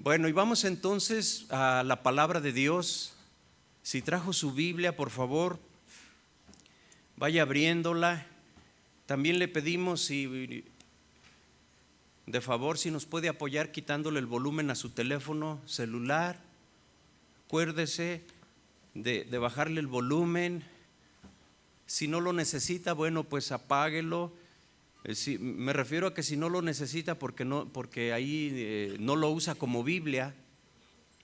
Bueno, y vamos entonces a la palabra de Dios. Si trajo su Biblia, por favor, vaya abriéndola. También le pedimos si nos puede apoyar quitándole el volumen a su teléfono celular. Acuérdese de bajarle el volumen. Si no lo necesita, bueno, pues apáguelo. Me refiero a que si no lo necesita porque ahí no lo usa como Biblia.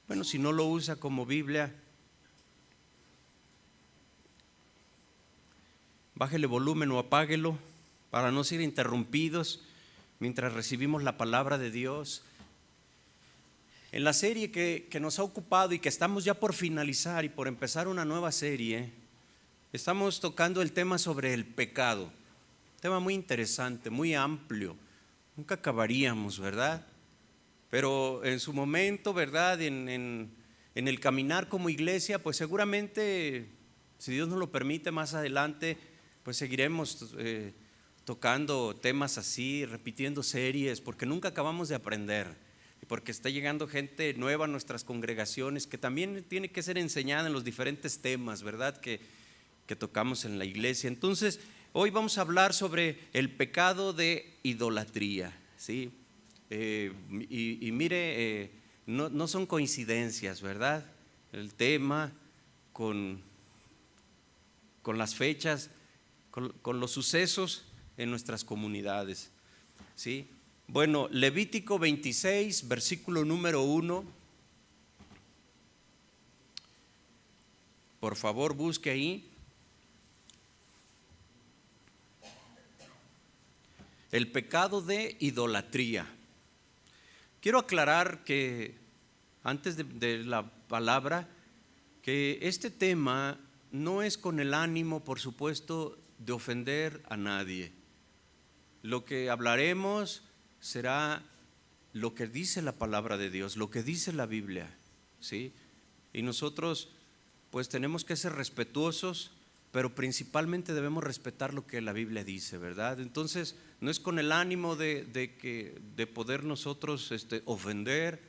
Bueno, si no lo usa como Biblia, bájele volumen o apáguelo para no ser interrumpidos mientras recibimos la palabra de Dios. En la serie que nos ha ocupado y que estamos ya por finalizar y por empezar una nueva serie, estamos tocando el tema sobre el pecado. Tema muy interesante, muy amplio. Nunca acabaríamos, ¿verdad? Pero en su momento, ¿verdad? En el caminar como iglesia, pues seguramente, si Dios nos lo permite, más adelante, pues seguiremos tocando temas así, repitiendo series, porque nunca acabamos de aprender. Y porque está llegando gente nueva a nuestras congregaciones que también tiene que ser enseñada en los diferentes temas, ¿verdad? Que tocamos en la iglesia. Entonces, hoy vamos a hablar sobre el pecado de idolatría, ¿sí? Mire, no son coincidencias, ¿verdad? El tema con las fechas, con los sucesos en nuestras comunidades, ¿sí? Bueno, Levítico 26, versículo número 1. Por favor, busque ahí. El pecado de idolatría. Quiero aclarar que antes de la palabra, que este tema no es con el ánimo, por supuesto, de ofender a nadie. Lo que hablaremos será lo que dice la palabra de Dios, lo que dice la Biblia, ¿sí? Y nosotros pues tenemos que ser respetuosos, pero principalmente debemos respetar lo que la Biblia dice, ¿verdad? Entonces, no es con el ánimo de poder nosotros ofender.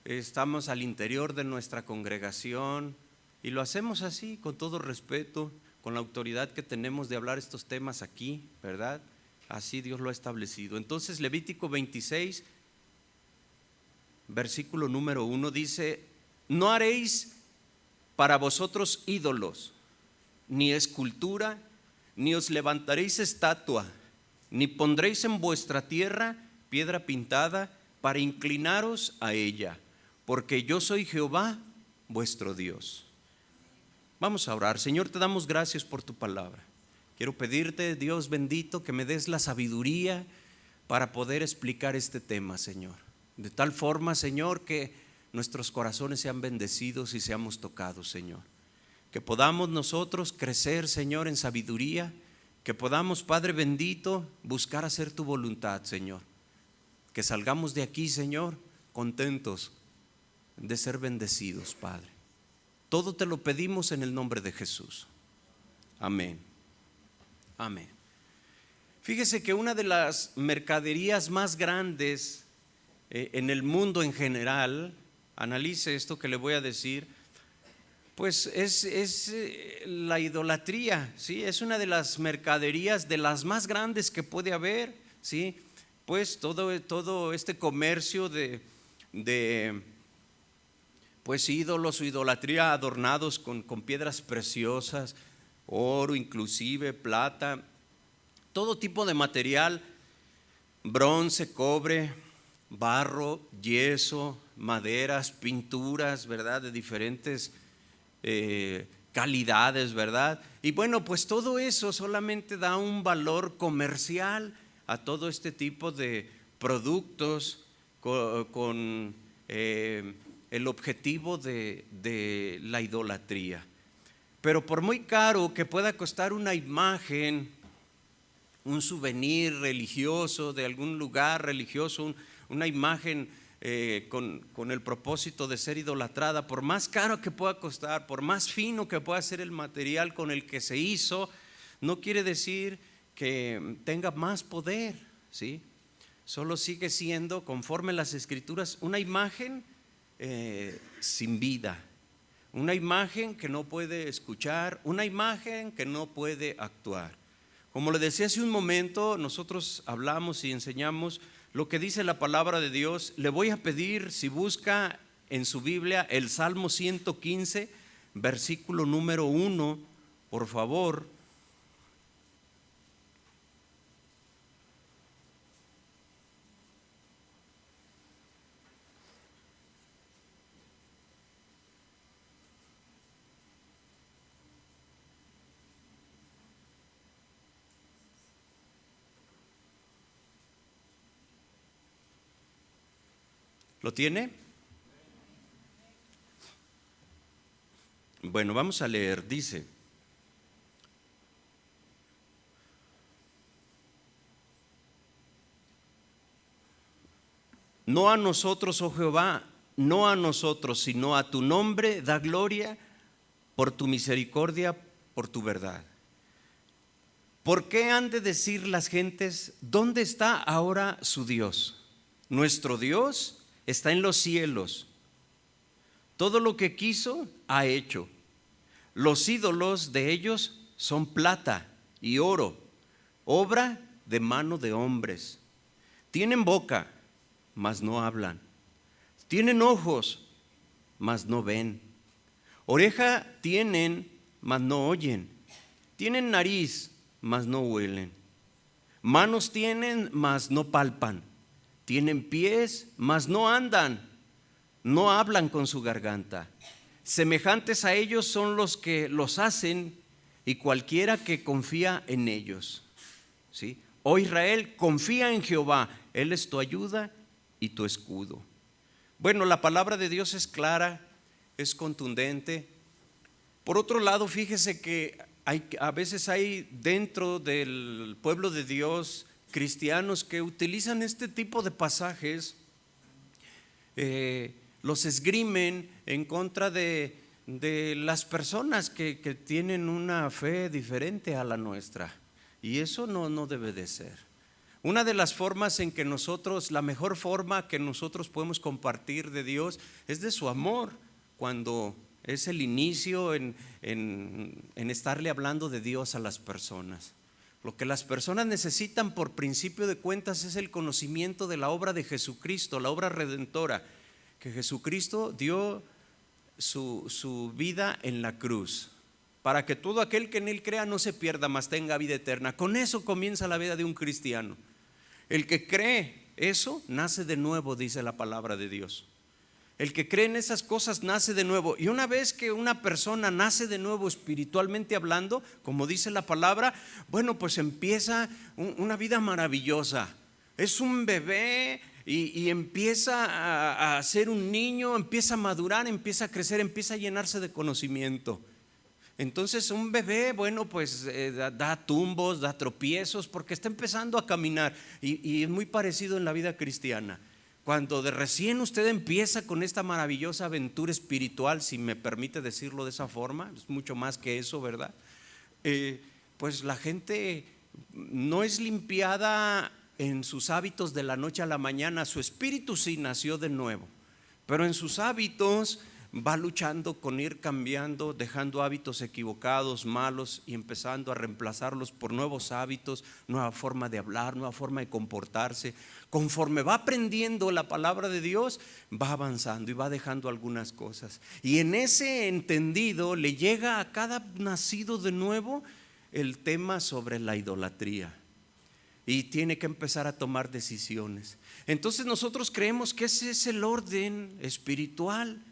Estamos al interior de nuestra congregación y lo hacemos así, con todo respeto, con la autoridad que tenemos de hablar estos temas aquí, ¿verdad? Así Dios lo ha establecido. Entonces, Levítico 26, versículo número 1 dice: no haréis para vosotros ídolos, ni escultura, ni os levantaréis estatua, ni pondréis en vuestra tierra piedra pintada para inclinaros a ella, porque yo soy Jehová vuestro Dios. Vamos a orar. Señor, te damos gracias por tu palabra. Quiero pedirte, Dios bendito, que me des la sabiduría para poder explicar este tema, Señor. De tal forma, Señor, que nuestros corazones sean bendecidos y seamos tocados, Señor. Que podamos nosotros crecer, Señor, en sabiduría. Que podamos, Padre bendito, buscar hacer tu voluntad, Señor. Que salgamos de aquí, Señor, contentos de ser bendecidos, Padre. Todo te lo pedimos en el nombre de Jesús. Amén. Amén. Fíjese que una de las mercaderías más grandes en el mundo en general, analice esto que le voy a decir, pues es la idolatría, ¿sí? Es una de las mercaderías de las más grandes que puede haber, ¿sí? Pues todo este comercio de pues ídolos o idolatría adornados con piedras preciosas, oro inclusive, plata, todo tipo de material, bronce, cobre, barro, yeso, maderas, pinturas, ¿verdad? De diferentes calidades, ¿verdad? Y bueno, pues todo eso solamente da un valor comercial a todo este tipo de productos con el objetivo de la idolatría. Pero por muy caro que pueda costar una imagen, un souvenir religioso de algún lugar religioso, una imagen con el propósito de ser idolatrada, por más caro que pueda costar, por más fino que pueda ser el material con el que se hizo, no quiere decir que tenga más poder, ¿sí? solo sigue siendo, conforme las Escrituras, una imagen sin vida, una imagen que no puede escuchar, una imagen que no puede actuar. Como le decía hace un momento, nosotros hablamos y enseñamos lo que dice la palabra de Dios. Le voy a pedir, si busca en su Biblia el Salmo 115, versículo número 1, por favor. ¿Lo tiene? Bueno, vamos a leer. Dice: no a nosotros, oh Jehová, no a nosotros, sino a tu nombre da gloria por tu misericordia, por tu verdad. ¿Por qué han de decir las gentes, dónde está ahora su Dios? Nuestro Dios está en los cielos. Todo lo que quiso ha hecho. Los ídolos de ellos son plata y oro, obra de mano de hombres. Tienen boca, mas no hablan. Tienen ojos, mas no ven. Oreja tienen, mas no oyen. Tienen nariz, mas no huelen. Manos tienen, mas no palpan. Tienen pies, mas no andan. No hablan con su garganta. Semejantes a ellos son los que los hacen y cualquiera que confía en ellos. ¿Sí? Oh Israel, confía en Jehová. Él es tu ayuda y tu escudo. Bueno, la palabra de Dios es clara, es contundente. Por otro lado, fíjese que a veces hay dentro del pueblo de Dios cristianos que utilizan este tipo de pasajes, los esgrimen en contra de las personas que tienen una fe diferente a la nuestra, y eso no debe de ser. Una de las formas en que nosotros, la mejor forma que nosotros podemos compartir de Dios es de su amor, cuando es el inicio en estarle hablando de Dios a las personas. Lo que las personas necesitan por principio de cuentas es el conocimiento de la obra de Jesucristo, la obra redentora, que Jesucristo dio su vida en la cruz, para que todo aquel que en Él crea no se pierda, mas tenga vida eterna. Con eso comienza la vida de un cristiano. El que cree eso, nace de nuevo, dice la palabra de Dios. El que cree en esas cosas nace de nuevo. Y una vez que una persona nace de nuevo espiritualmente hablando, como dice la palabra, bueno, pues empieza una vida maravillosa. Es un bebé y empieza a ser un niño, empieza a madurar, empieza a crecer, empieza a llenarse de conocimiento. Entonces un bebé, bueno, pues da tumbos, da tropiezos, porque está empezando a caminar, y es muy parecido en la vida cristiana. Cuando de recién usted empieza con esta maravillosa aventura espiritual, si me permite decirlo de esa forma, es mucho más que eso, ¿verdad? Pues la gente no es limpiada en sus hábitos de la noche a la mañana. Su espíritu sí nació de nuevo, pero en sus hábitos va luchando con ir cambiando, dejando hábitos equivocados, malos, y empezando a reemplazarlos por nuevos hábitos, nueva forma de hablar, nueva forma de comportarse. Conforme va aprendiendo la palabra de Dios, va avanzando y va dejando algunas cosas. Y en ese entendido le llega a cada nacido de nuevo el tema sobre la idolatría, y tiene que empezar a tomar decisiones. Entonces nosotros creemos que ese es el orden espiritual.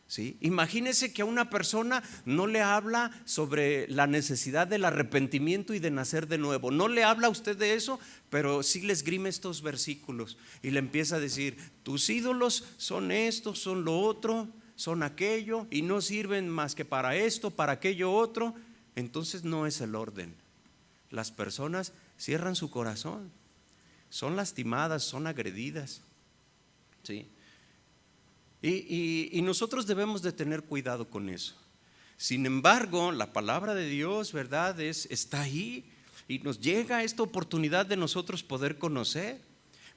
¿Sí? Imagínese que a una persona no le habla sobre la necesidad del arrepentimiento y de nacer de nuevo. No le habla a usted de eso, pero sí le esgrime estos versículos y le empieza a decir: tus ídolos son esto, son lo otro, son aquello, y no sirven más que para esto, para aquello otro. Entonces no es el orden. Las personas cierran su corazón, son lastimadas, son agredidas, ¿sí? Y nosotros debemos de tener cuidado con eso. Sin embargo, la palabra de Dios, ¿verdad?, está ahí, y nos llega esta oportunidad de nosotros poder conocer.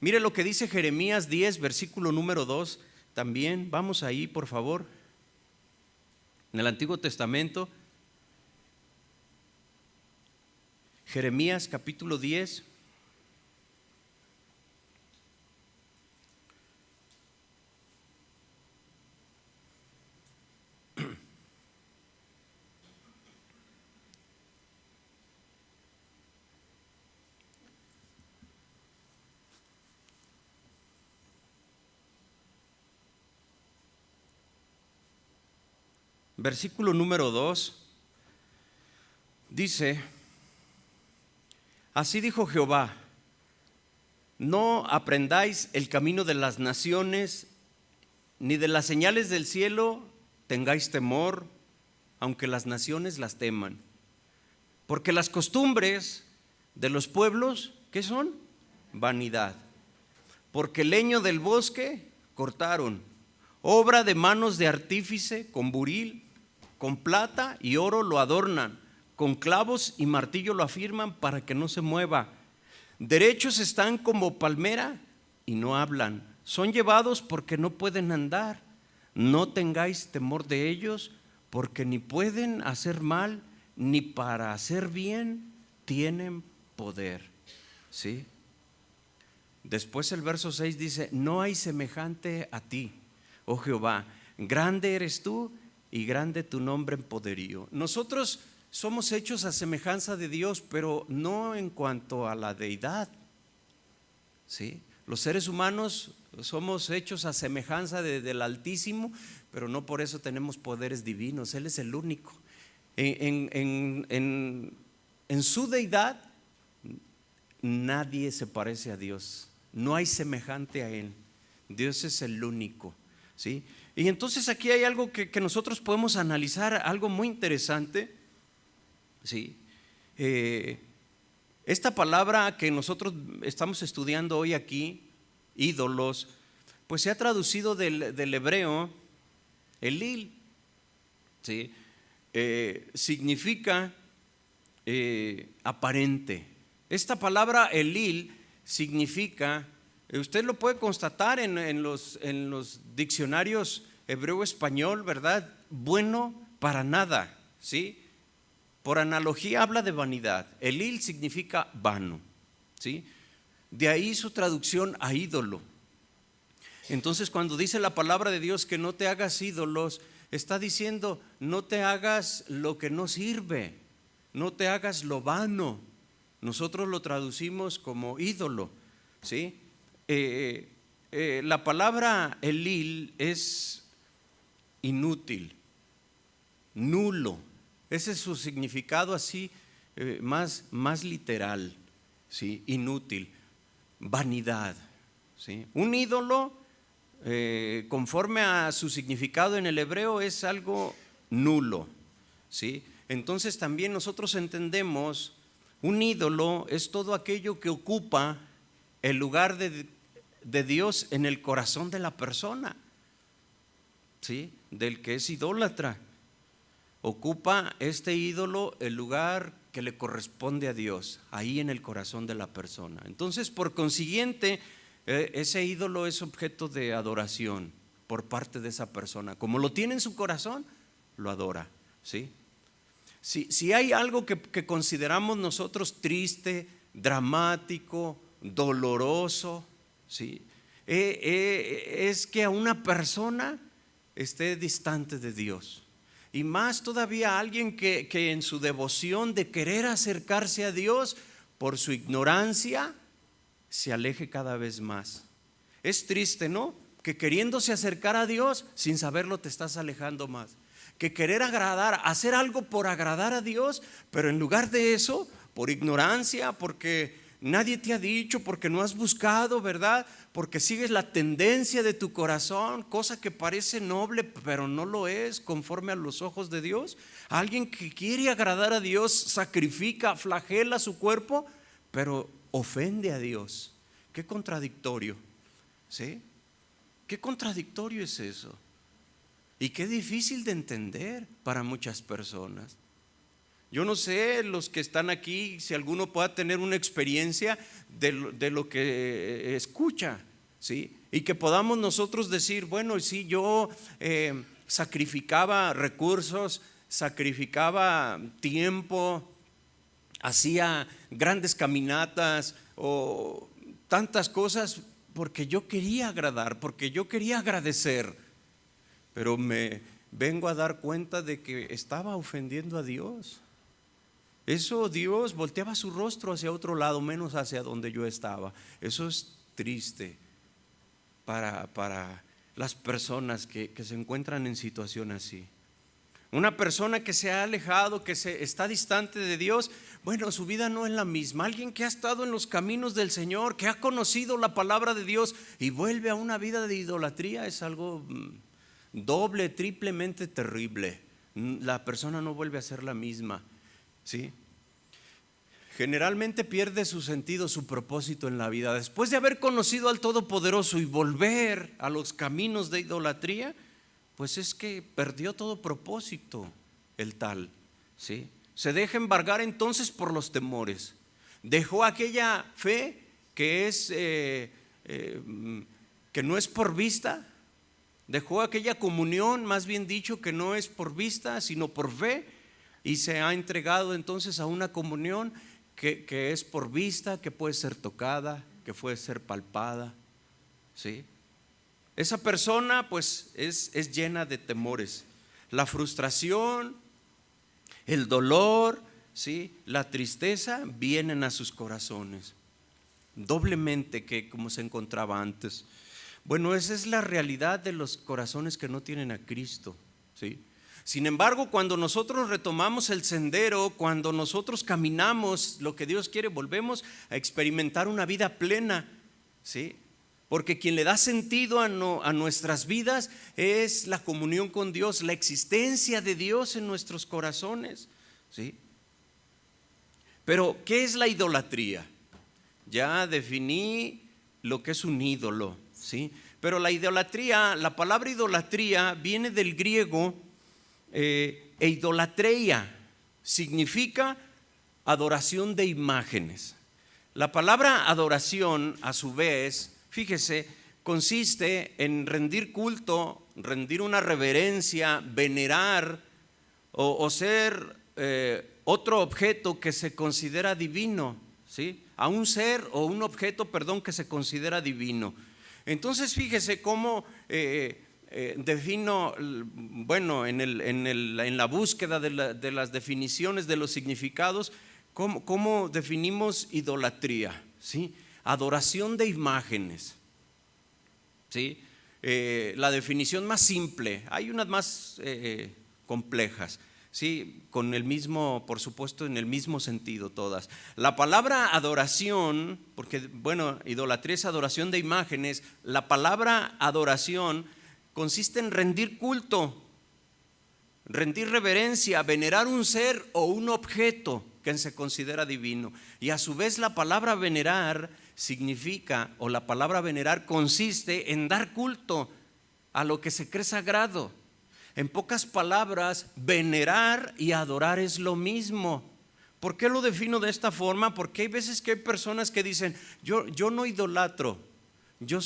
Mire lo que dice Jeremías 10, versículo número 2. También vamos ahí, por favor. En el Antiguo Testamento, Jeremías capítulo 10. Versículo número 2 dice: así dijo Jehová, no aprendáis el camino de las naciones, ni de las señales del cielo tengáis temor, aunque las naciones las teman. Porque las costumbres de los pueblos, ¿qué son? Vanidad. Porque leño del bosque cortaron, obra de manos de artífice, con buril, con plata y oro lo adornan, con clavos y martillo lo afirman para que no se mueva. Derechos están como palmera y no hablan, son llevados porque no pueden andar. No tengáis temor de ellos, porque ni pueden hacer mal, ni para hacer bien tienen poder. ¿Sí? Después el verso 6 dice: no hay semejante a ti, oh Jehová, grande eres tú y grande tu nombre en poderío. Nosotros somos hechos a semejanza de Dios, pero no en cuanto a la deidad. ¿Sí? Los seres humanos somos hechos a semejanza del Altísimo, pero no por eso tenemos poderes divinos. Él es el único. En su deidad nadie se parece a Dios, no hay semejante a Él. Dios es el único. ¿Sí? Y entonces aquí hay algo que nosotros podemos analizar, algo muy interesante. ¿Sí? Esta palabra que nosotros estamos estudiando hoy aquí, ídolos, pues se ha traducido del hebreo elil. ¿Sí? Significa aparente. Esta palabra elil significa, usted lo puede constatar en los diccionarios hebreo-español, ¿verdad? Bueno para nada, ¿sí? Por analogía habla de vanidad. Elil significa vano, ¿sí? De ahí su traducción a ídolo. Entonces, cuando dice la palabra de Dios que no te hagas ídolos, está diciendo: no te hagas lo que no sirve, no te hagas lo vano. Nosotros lo traducimos como ídolo, ¿sí? La palabra elil es inútil, nulo. Ese es su significado así, más literal, ¿sí? Inútil, vanidad, ¿sí? Un ídolo, conforme a su significado en el hebreo, es algo nulo, ¿sí? Entonces también nosotros entendemos, un ídolo es todo aquello que ocupa el lugar de Dios en el corazón de la persona, ¿sí? Del que es idólatra. Ocupa este ídolo el lugar que le corresponde a Dios, ahí en el corazón de la persona. Entonces, por consiguiente, ese ídolo es objeto de adoración por parte de esa persona. Como lo tiene en su corazón, lo adora, ¿sí? Si hay algo que consideramos nosotros triste, dramático, doloroso, ¿sí? Es que a una persona esté distante de Dios. Y más todavía alguien que en su devoción de querer acercarse a Dios, por su ignorancia, se aleje cada vez más. Es triste, ¿no? Que queriéndose acercar a Dios, sin saberlo te estás alejando más. Que querer agradar, hacer algo por agradar a Dios, pero en lugar de eso, por ignorancia, porque nadie te ha dicho, porque no has buscado, ¿verdad? Porque sigues la tendencia de tu corazón, cosa que parece noble, pero no lo es conforme a los ojos de Dios. Alguien que quiere agradar a Dios sacrifica, flagela su cuerpo, pero ofende a Dios. Qué contradictorio, ¿sí? Qué contradictorio es eso. Y qué difícil de entender para muchas personas. Yo no sé, los que están aquí, si alguno pueda tener una experiencia de lo que escucha, ¿sí? Y que podamos nosotros decir, bueno, sí, yo sacrificaba recursos, sacrificaba tiempo, hacía grandes caminatas o tantas cosas porque yo quería agradar, porque yo quería agradecer, pero me vengo a dar cuenta de que estaba ofendiendo a Dios. Eso, Dios volteaba su rostro hacia otro lado, menos hacia donde yo estaba. Eso es triste para las personas que se encuentran en situación así. Una persona que se ha alejado, que está distante de Dios, bueno, su vida no es la misma. Alguien que ha estado en los caminos del Señor, que ha conocido la palabra de Dios y vuelve a una vida de idolatría, es algo doble, triplemente terrible. La persona no vuelve a ser la misma, ¿sí? Generalmente pierde su sentido, su propósito en la vida. Después de haber conocido al Todopoderoso y volver a los caminos de idolatría, pues es que perdió todo propósito el tal, ¿sí? Se deja embargar entonces por los temores. Dejó aquella fe que no es por vista. Dejó aquella comunión, más bien dicho, que no es por vista, sino por fe, y se ha entregado entonces a una comunión que es por vista, que puede ser tocada, que puede ser palpada, ¿sí? Esa persona pues es llena de temores. La frustración, el dolor, ¿sí?, la tristeza vienen a sus corazones, doblemente que como se encontraba antes. Bueno, esa es la realidad de los corazones que no tienen a Cristo, ¿sí? Sin embargo, cuando nosotros retomamos el sendero, cuando nosotros caminamos lo que Dios quiere, volvemos a experimentar una vida plena, ¿sí? Porque quien le da sentido a nuestras vidas es la comunión con Dios, la existencia de Dios en nuestros corazones, ¿sí? Pero, ¿qué es la idolatría? Ya definí lo que es un ídolo, ¿sí? Pero la idolatría, la palabra idolatría viene del griego eidolatreia, significa adoración de imágenes. La palabra adoración, a su vez, fíjese, consiste en rendir culto, rendir una reverencia, venerar o ser otro objeto que se considera divino, ¿sí? A un ser o un objeto, perdón, que se considera divino. Entonces fíjese cómo defino, bueno, en la búsqueda de las definiciones de los significados, cómo definimos idolatría, ¿sí? Adoración de imágenes, ¿sí? La definición más simple, hay unas más complejas, ¿sí? Con el mismo, por supuesto, en el mismo sentido todas. La palabra adoración, porque bueno, idolatría es adoración de imágenes. La palabra adoración consiste en rendir culto, rendir reverencia, venerar un ser o un objeto que se considera divino. Y a su vez la palabra venerar significa, o la palabra venerar consiste en dar culto a lo que se cree sagrado. En pocas palabras, venerar y adorar es lo mismo. ¿Por qué lo defino de esta forma? Porque hay veces que hay personas que dicen, yo no idolatro, yo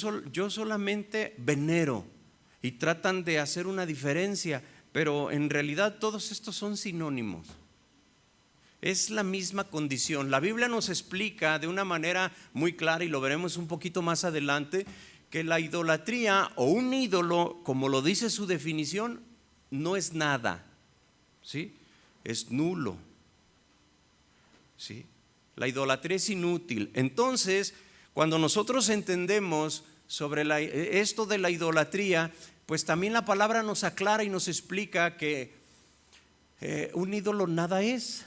solamente venero, y tratan de hacer una diferencia, pero en realidad todos estos son sinónimos. Es la misma condición. La Biblia nos explica de una manera muy clara, y lo veremos un poquito más adelante, que la idolatría o un ídolo, como lo dice su definición, no es nada, ¿sí? Es nulo, ¿sí? La idolatría es inútil. Entonces, cuando nosotros entendemos sobre esto de la idolatría, pues también la palabra nos aclara y nos explica que un ídolo nada es.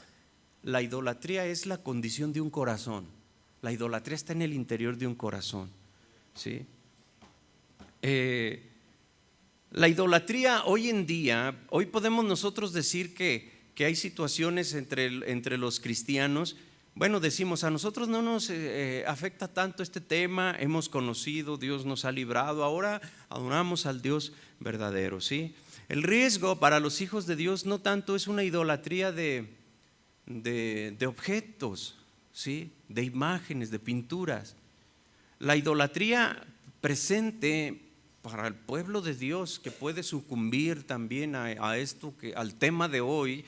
La idolatría es la condición de un corazón. La idolatría está en el interior de un corazón, ¿sí? La idolatría hoy en día, hoy podemos nosotros decir que hay situaciones entre los cristianos. Bueno, decimos, a nosotros no nos afecta tanto este tema, hemos conocido, Dios nos ha librado, ahora adoramos al Dios verdadero, ¿sí? El riesgo para los hijos de Dios no tanto es una idolatría de de objetos, ¿sí? De imágenes, de pinturas. La idolatría presente para el pueblo de Dios, que puede sucumbir también a esto, al tema de hoy,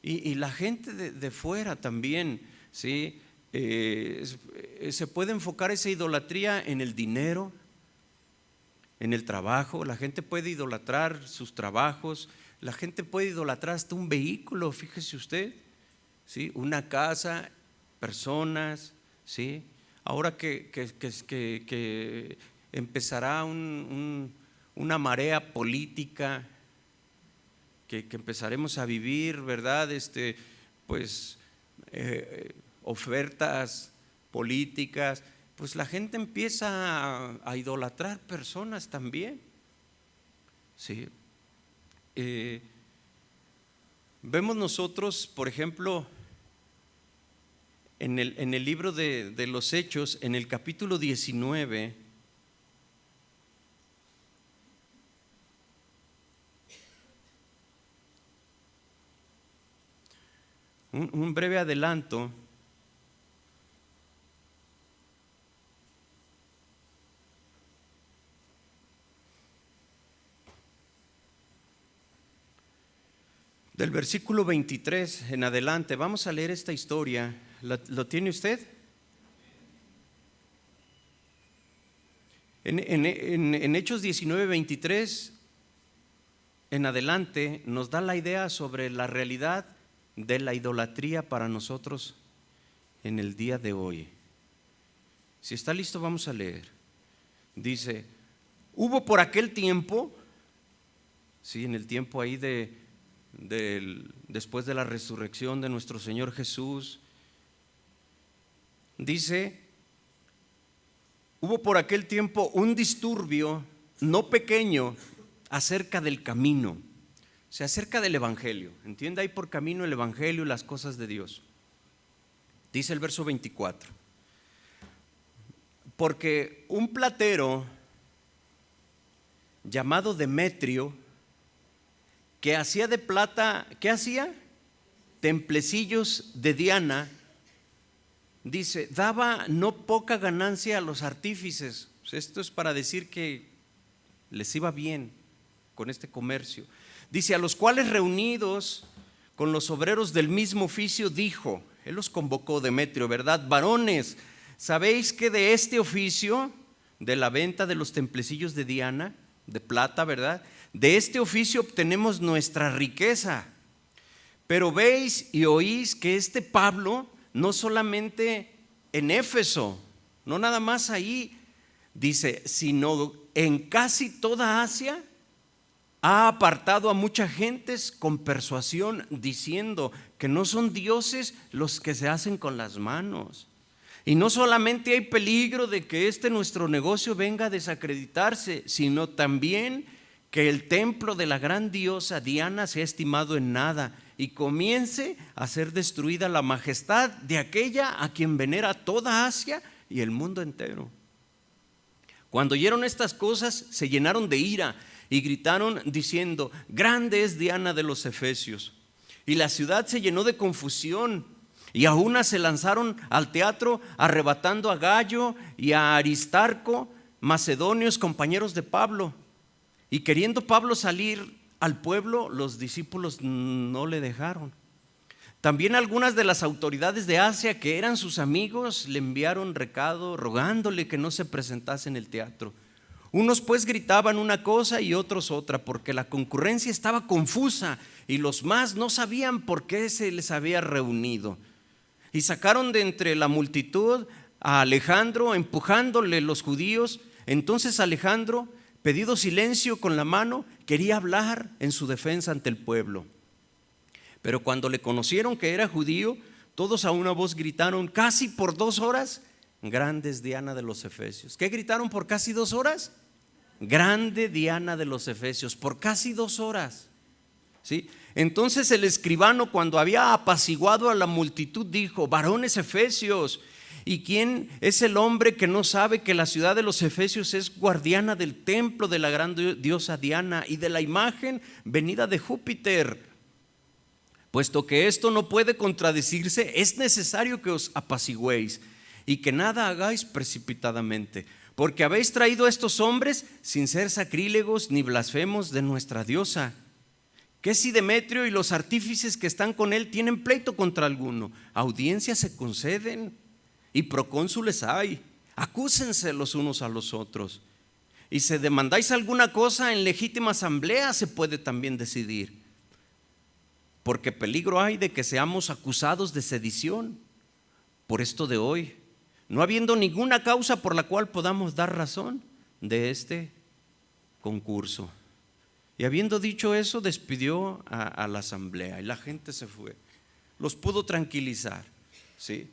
y la gente de fuera también, ¿sí? Se puede enfocar esa idolatría en el dinero, en el trabajo. La gente puede idolatrar sus trabajos, la gente puede idolatrar hasta un vehículo, fíjese usted, ¿sí? Una casa, personas, ¿sí? Ahora que empezará una marea política, que empezaremos a vivir, ¿verdad? Pues ofertas políticas, pues la gente empieza a idolatrar personas también, ¿sí? Vemos nosotros, por ejemplo, en el libro de los Hechos, en el capítulo 19, un breve adelanto. Del versículo 23 en adelante, vamos a leer esta historia. ¿Lo tiene usted? En Hechos 19, 23 en adelante nos da la idea sobre la realidad de la idolatría para nosotros en el día de hoy. Si está listo, vamos a leer. Dice: hubo por aquel tiempo, sí, en el tiempo ahí después de la resurrección de nuestro Señor Jesús, dice: hubo por aquel tiempo un disturbio no pequeño acerca del camino, o sea, acerca del evangelio. Entienda ahí por camino el evangelio y las cosas de Dios. Dice el verso 24: porque un platero llamado Demetrio, que hacía de plata, ¿qué hacía? Templecillos de Diana, dice, daba no poca ganancia a los artífices. Pues esto es para decir que les iba bien con este comercio. Dice: a los cuales reunidos con los obreros del mismo oficio dijo, él los convocó, Demetrio, ¿verdad? Varones, ¿sabéis que de este oficio, de la venta de los templecillos de Diana, de plata, ¿verdad? De este oficio obtenemos nuestra riqueza. Pero veis y oís que este Pablo, no solamente en Éfeso, no nada más ahí, dice, sino en casi toda Asia, ha apartado a muchas gentes con persuasión, diciendo que no son dioses los que se hacen con las manos. Y no solamente hay peligro de que nuestro negocio venga a desacreditarse, sino también que el templo de la gran diosa Diana sea estimado en nada y comience a ser destruida la majestad de aquella a quien venera toda Asia y el mundo entero. Cuando oyeron estas cosas, se llenaron de ira y gritaron diciendo: grande es Diana de los Efesios. Y la ciudad se llenó de confusión, y a una se lanzaron al teatro, arrebatando a Gayo y a Aristarco, macedonios, compañeros de Pablo. Y queriendo Pablo salir al pueblo, los discípulos no le dejaron. También algunas de las autoridades de Asia, que eran sus amigos, le enviaron recado rogándole que no se presentase en el teatro. Unos pues gritaban una cosa y otros otra, porque la concurrencia estaba confusa y los más no sabían por qué se les había reunido. Y sacaron de entre la multitud a Alejandro, empujándole los judíos. Entonces Alejandro, pedido silencio con la mano, quería hablar en su defensa ante el pueblo. Pero cuando le conocieron que era judío, todos a una voz gritaron casi por 2 horas: grande es Diana de los Efesios. ¿Qué gritaron por casi 2 horas? Grande Diana de los Efesios, por casi 2 horas. ¿Sí? Entonces el escribano, cuando había apaciguado a la multitud, dijo: varones efesios, ¿y quién es el hombre que no sabe que la ciudad de los Efesios es guardiana del templo de la gran diosa Diana y de la imagen venida de Júpiter? Puesto que esto no puede contradecirse, es necesario que os apaciguéis y que nada hagáis precipitadamente, porque habéis traído a estos hombres sin ser sacrílegos ni blasfemos de nuestra diosa. ¿Qué si Demetrio y los artífices que están con él tienen pleito contra alguno? Audiencias se conceden y procónsules hay. Acúsense los unos a los otros. Y si demandáis alguna cosa en legítima asamblea, se puede también decidir. Porque peligro hay de que seamos acusados de sedición por esto de hoy, no habiendo ninguna causa por la cual podamos dar razón de este concurso. Y habiendo dicho eso, despidió a la asamblea y la gente se fue. Los pudo tranquilizar, ¿sí?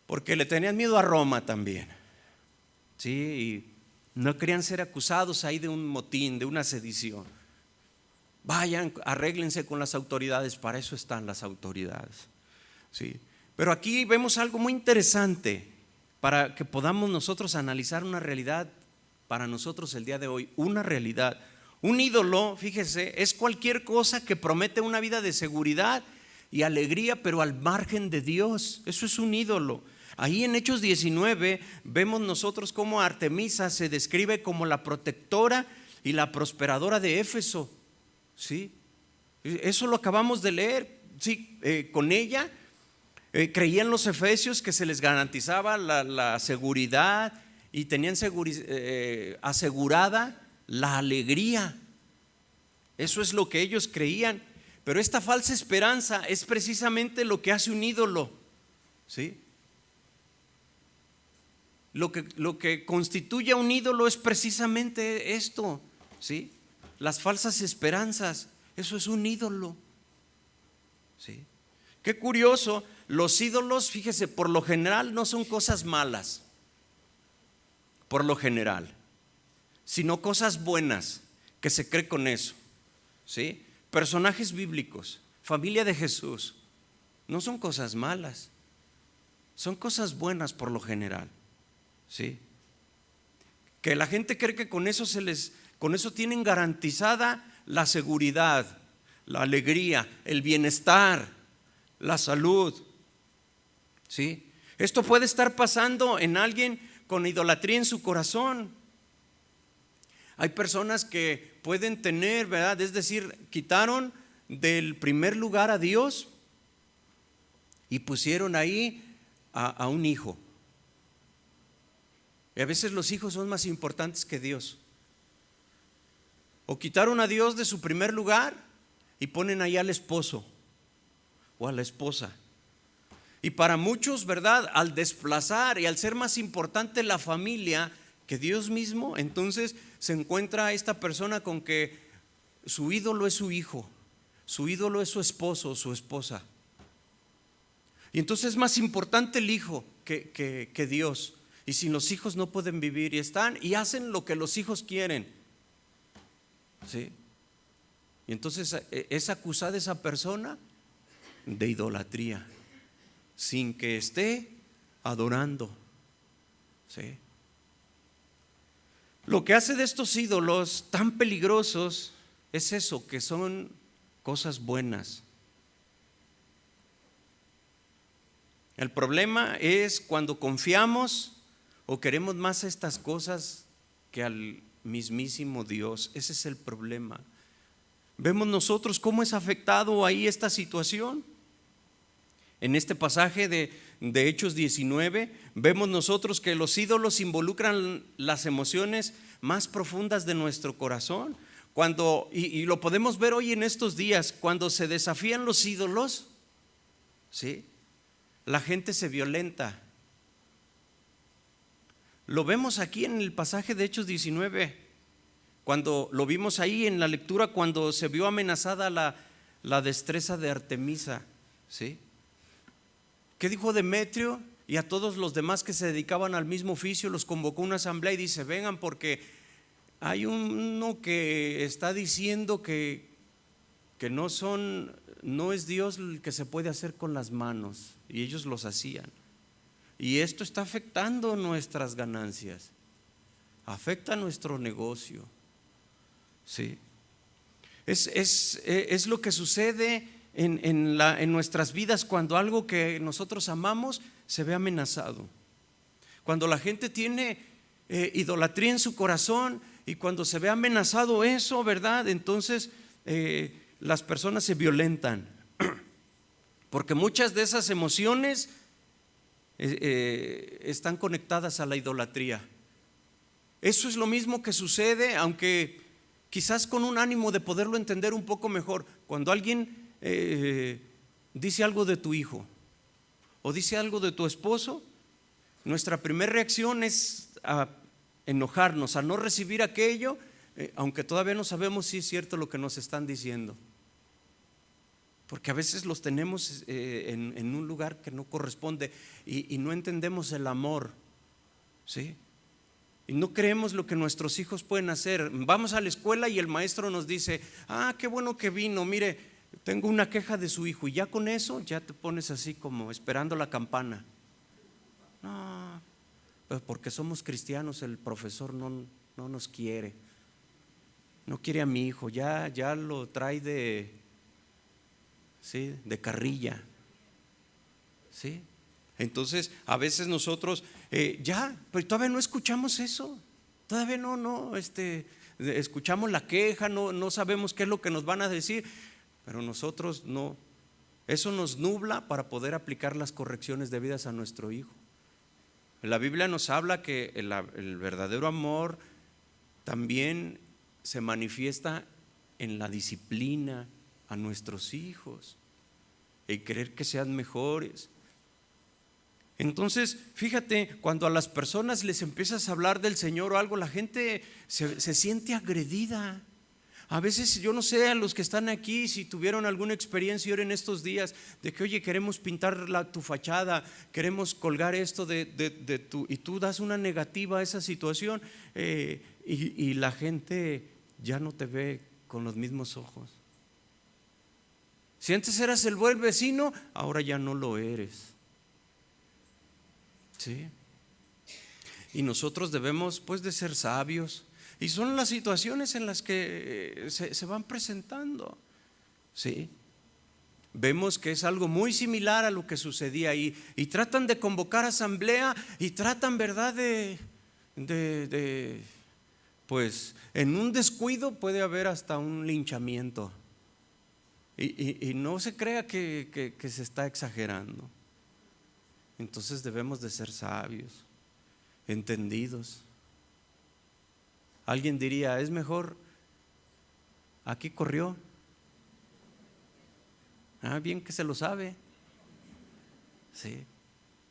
Porque le tenían miedo a Roma también, ¿sí? Y no querían ser acusados ahí de un motín, de una sedición. Vayan, arréglense con las autoridades, para eso están las autoridades, ¿sí? Pero aquí vemos algo muy interesante para que podamos nosotros analizar una realidad para nosotros el día de hoy, una realidad. Un ídolo, fíjese, es cualquier cosa que promete una vida de seguridad y alegría, pero al margen de Dios. Eso es un ídolo. Ahí en Hechos 19 vemos nosotros cómo Artemisa se describe como la protectora y la prosperadora de Éfeso, ¿sí? Eso lo acabamos de leer, ¿sí? Con ella creían los efesios que se les garantizaba la seguridad y tenían asegurada la alegría. Eso es lo que ellos creían. Pero esta falsa esperanza es precisamente lo que hace un ídolo, ¿sí? Lo que constituye a un ídolo es precisamente esto, ¿sí? Las falsas esperanzas. Eso es un ídolo, ¿sí? Qué curioso, los ídolos, fíjese, por lo general no son cosas malas, por lo general, sino cosas buenas, que se cree con eso, ¿sí? Personajes bíblicos, familia de Jesús, no son cosas malas, son cosas buenas por lo general, ¿sí? Que la gente cree que con eso tienen garantizada la seguridad, la alegría, el bienestar, la salud, ¿sí? Esto puede estar pasando en alguien con idolatría en su corazón. Hay personas que pueden tener, ¿verdad? Es decir, quitaron del primer lugar a Dios y pusieron ahí a un hijo. Y a veces los hijos son más importantes que Dios. O quitaron a Dios de su primer lugar y ponen ahí al esposo o a la esposa. Y para muchos, ¿verdad? Al desplazar y al ser más importante la familia que Dios mismo, entonces se encuentra esta persona con que su ídolo es su hijo, su ídolo es su esposo o su esposa. Y entonces es más importante el hijo que Dios. Y sin los hijos no pueden vivir y están y hacen lo que los hijos quieren, ¿sí? Y entonces es acusada esa persona de idolatría sin que esté adorando, ¿sí? Lo que hace de estos ídolos tan peligrosos es eso, que son cosas buenas. El problema es cuando confiamos o queremos más estas cosas que al mismísimo Dios. Ese es el problema. Vemos nosotros cómo es afectado ahí esta situación. En este pasaje de Hechos 19 vemos nosotros que los ídolos involucran las emociones más profundas de nuestro corazón. Y lo podemos ver hoy en estos días, cuando se desafían los ídolos, ¿sí? La gente se violenta. Lo vemos aquí en el pasaje de Hechos 19, cuando lo vimos ahí en la lectura, cuando se vio amenazada la destreza de Artemisa, ¿sí? ¿Qué dijo Demetrio? Y a todos los demás que se dedicaban al mismo oficio los convocó a una asamblea y dice: vengan, porque hay uno que está diciendo que no es Dios el que se puede hacer con las manos, y ellos los hacían. Y esto está afectando nuestras ganancias, afecta nuestro negocio, ¿sí? Es lo que sucede en nuestras vidas cuando algo que nosotros amamos se ve amenazado. Cuando la gente tiene idolatría en su corazón y cuando se ve amenazado eso, ¿verdad? Entonces las personas se violentan, porque muchas de esas emociones están conectadas a la idolatría. Eso es lo mismo que sucede, aunque quizás con un ánimo de poderlo entender un poco mejor, cuando alguien dice algo de tu hijo o dice algo de tu esposo, nuestra primera reacción es a enojarnos, a no recibir aquello, aunque todavía no sabemos si es cierto lo que nos están diciendo, porque a veces los tenemos en un lugar que no corresponde y no entendemos el amor, ¿sí? Y no creemos lo que nuestros hijos pueden hacer. Vamos a la escuela y el maestro nos dice: qué bueno que vino, mire, tengo una queja de su hijo. Y ya con eso ya te pones así como esperando la campana. No, pues porque somos cristianos, el profesor no nos quiere. No quiere a mi hijo, ya lo trae de carrilla, ¿sí? Entonces a veces nosotros pero todavía no escuchamos eso, todavía no escuchamos la queja, no sabemos qué es lo que nos van a decir, pero nosotros no, eso nos nubla para poder aplicar las correcciones debidas a nuestro hijo. La Biblia nos habla que el verdadero amor también se manifiesta en la disciplina a nuestros hijos y querer que sean mejores. Entonces, fíjate, cuando a las personas les empiezas a hablar del Señor o algo, la gente se siente agredida. A veces, yo no sé, a los que están aquí, si tuvieron alguna experiencia ahora en estos días de que, oye, queremos pintar tu fachada, queremos colgar esto y tú das una negativa a esa situación, y la gente ya no te ve con los mismos ojos. Si antes eras el buen vecino, ahora ya no lo eres. ¿Sí? Y nosotros debemos pues de ser sabios, y son las situaciones en las que se van presentando, ¿sí? Vemos que es algo muy similar a lo que sucedía ahí, y tratan de convocar asamblea y tratan, ¿verdad?, pues en un descuido puede haber hasta un linchamiento, y no se crea que se está exagerando. Entonces debemos de ser sabios, entendidos. Alguien diría: es mejor, aquí corrió. Bien que se lo sabe. Sí.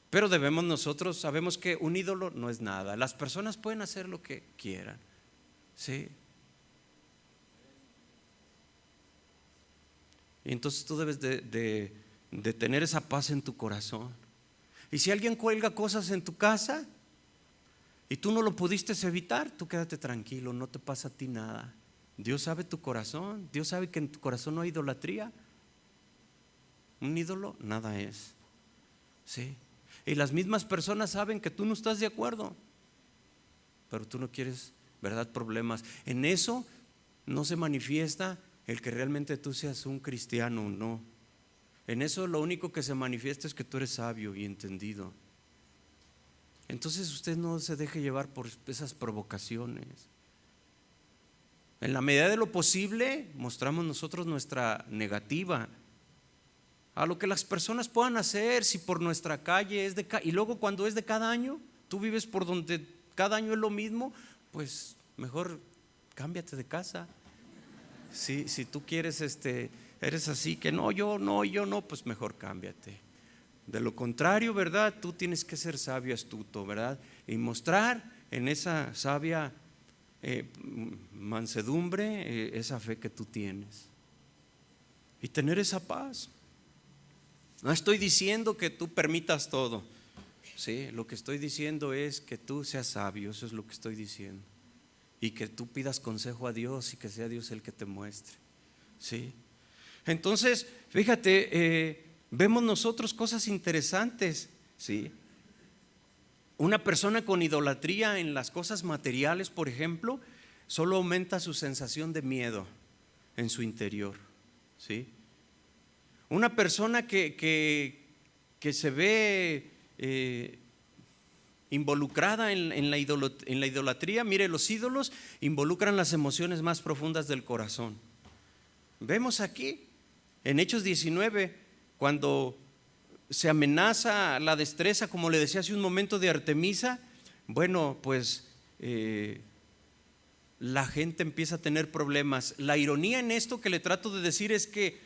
Pero nosotros sabemos que un ídolo no es nada. Las personas pueden hacer lo que quieran. Sí. Y entonces tú debes de tener esa paz en tu corazón. Y si alguien cuelga cosas en tu casa y tú no lo pudiste evitar, tú quédate tranquilo, no te pasa a ti nada. Dios sabe tu corazón, Dios sabe que en tu corazón no hay idolatría. Un ídolo nada es, ¿sí? Y las mismas personas saben que tú no estás de acuerdo, pero tú no quieres, ¿verdad?, problemas. En eso no se manifiesta el que realmente tú seas un cristiano, no. En eso lo único que se manifiesta es que tú eres sabio y entendido. Entonces usted no se deje llevar por esas provocaciones. En la medida de lo posible mostramos nosotros nuestra negativa a lo que las personas puedan hacer. Si por nuestra calle es y luego cuando es de cada año, tú vives por donde cada año es lo mismo, pues mejor cámbiate de casa. Si tú quieres eres así que yo no, pues mejor cámbiate. De lo contrario, ¿verdad?, tú tienes que ser sabio, astuto, ¿verdad?, y mostrar en esa sabia mansedumbre esa fe que tú tienes y tener esa paz. No estoy diciendo que tú permitas todo, ¿sí? Lo que estoy diciendo es que tú seas sabio, eso es lo que estoy diciendo, y que tú pidas consejo a Dios y que sea Dios el que te muestre, ¿sí? Entonces, fíjate, vemos nosotros cosas interesantes, ¿sí? Una persona con idolatría en las cosas materiales, por ejemplo, solo aumenta su sensación de miedo en su interior, ¿sí? Una persona que se ve involucrada en la idolatría, mire, los ídolos involucran las emociones más profundas del corazón. Vemos aquí en Hechos 19, cuando se amenaza la destreza, como le decía hace un momento, de Artemisa. Bueno, pues la gente empieza a tener problemas. La ironía en esto que le trato de decir es que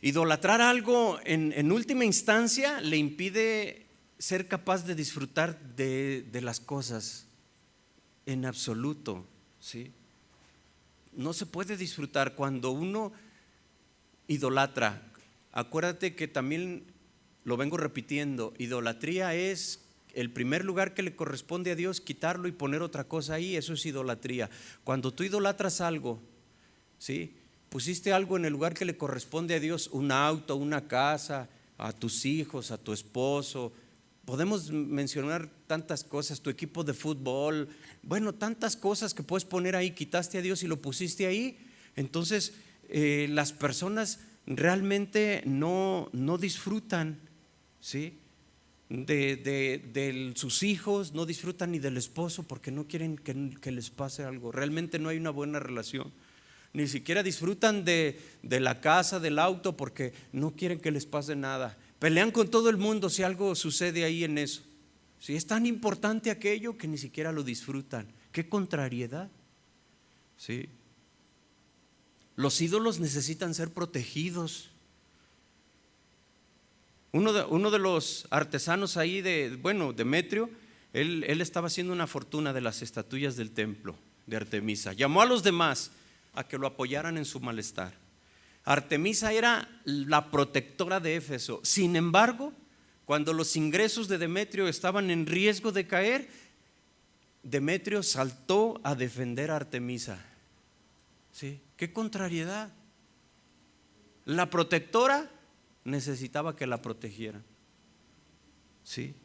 idolatrar algo en última instancia le impide ser capaz de disfrutar de las cosas en absoluto, ¿sí? No se puede disfrutar cuando uno idolatra. Acuérdate que también lo vengo repitiendo, idolatría es el primer lugar que le corresponde a Dios, quitarlo y poner otra cosa ahí, eso es idolatría. Cuando tú idolatras algo, ¿sí? Pusiste algo en el lugar que le corresponde a Dios, un auto, una casa, a tus hijos, a tu esposo. Podemos mencionar tantas cosas, tu equipo de fútbol, bueno, tantas cosas que puedes poner ahí. Quitaste a Dios y lo pusiste ahí. Entonces las personas realmente no disfrutan, ¿sí? de sus hijos, no disfrutan ni del esposo porque no quieren que les pase algo. Realmente no hay una buena relación. Ni siquiera disfrutan de la casa, del auto, porque no quieren que les pase nada. Pelean con todo el mundo si algo sucede ahí en eso. Si es tan importante aquello que ni siquiera lo disfrutan. Qué contrariedad. ¿Sí? Los ídolos necesitan ser protegidos. Uno de los artesanos ahí Demetrio, él estaba haciendo una fortuna de las estatuillas del templo de Artemisa. Llamó a los demás a que lo apoyaran en su malestar. Artemisa era la protectora de Éfeso. Sin embargo, cuando los ingresos de Demetrio estaban en riesgo de caer, Demetrio saltó a defender a Artemisa. ¿Sí? ¡Qué contrariedad! La protectora necesitaba que la protegieran. ¿Sí?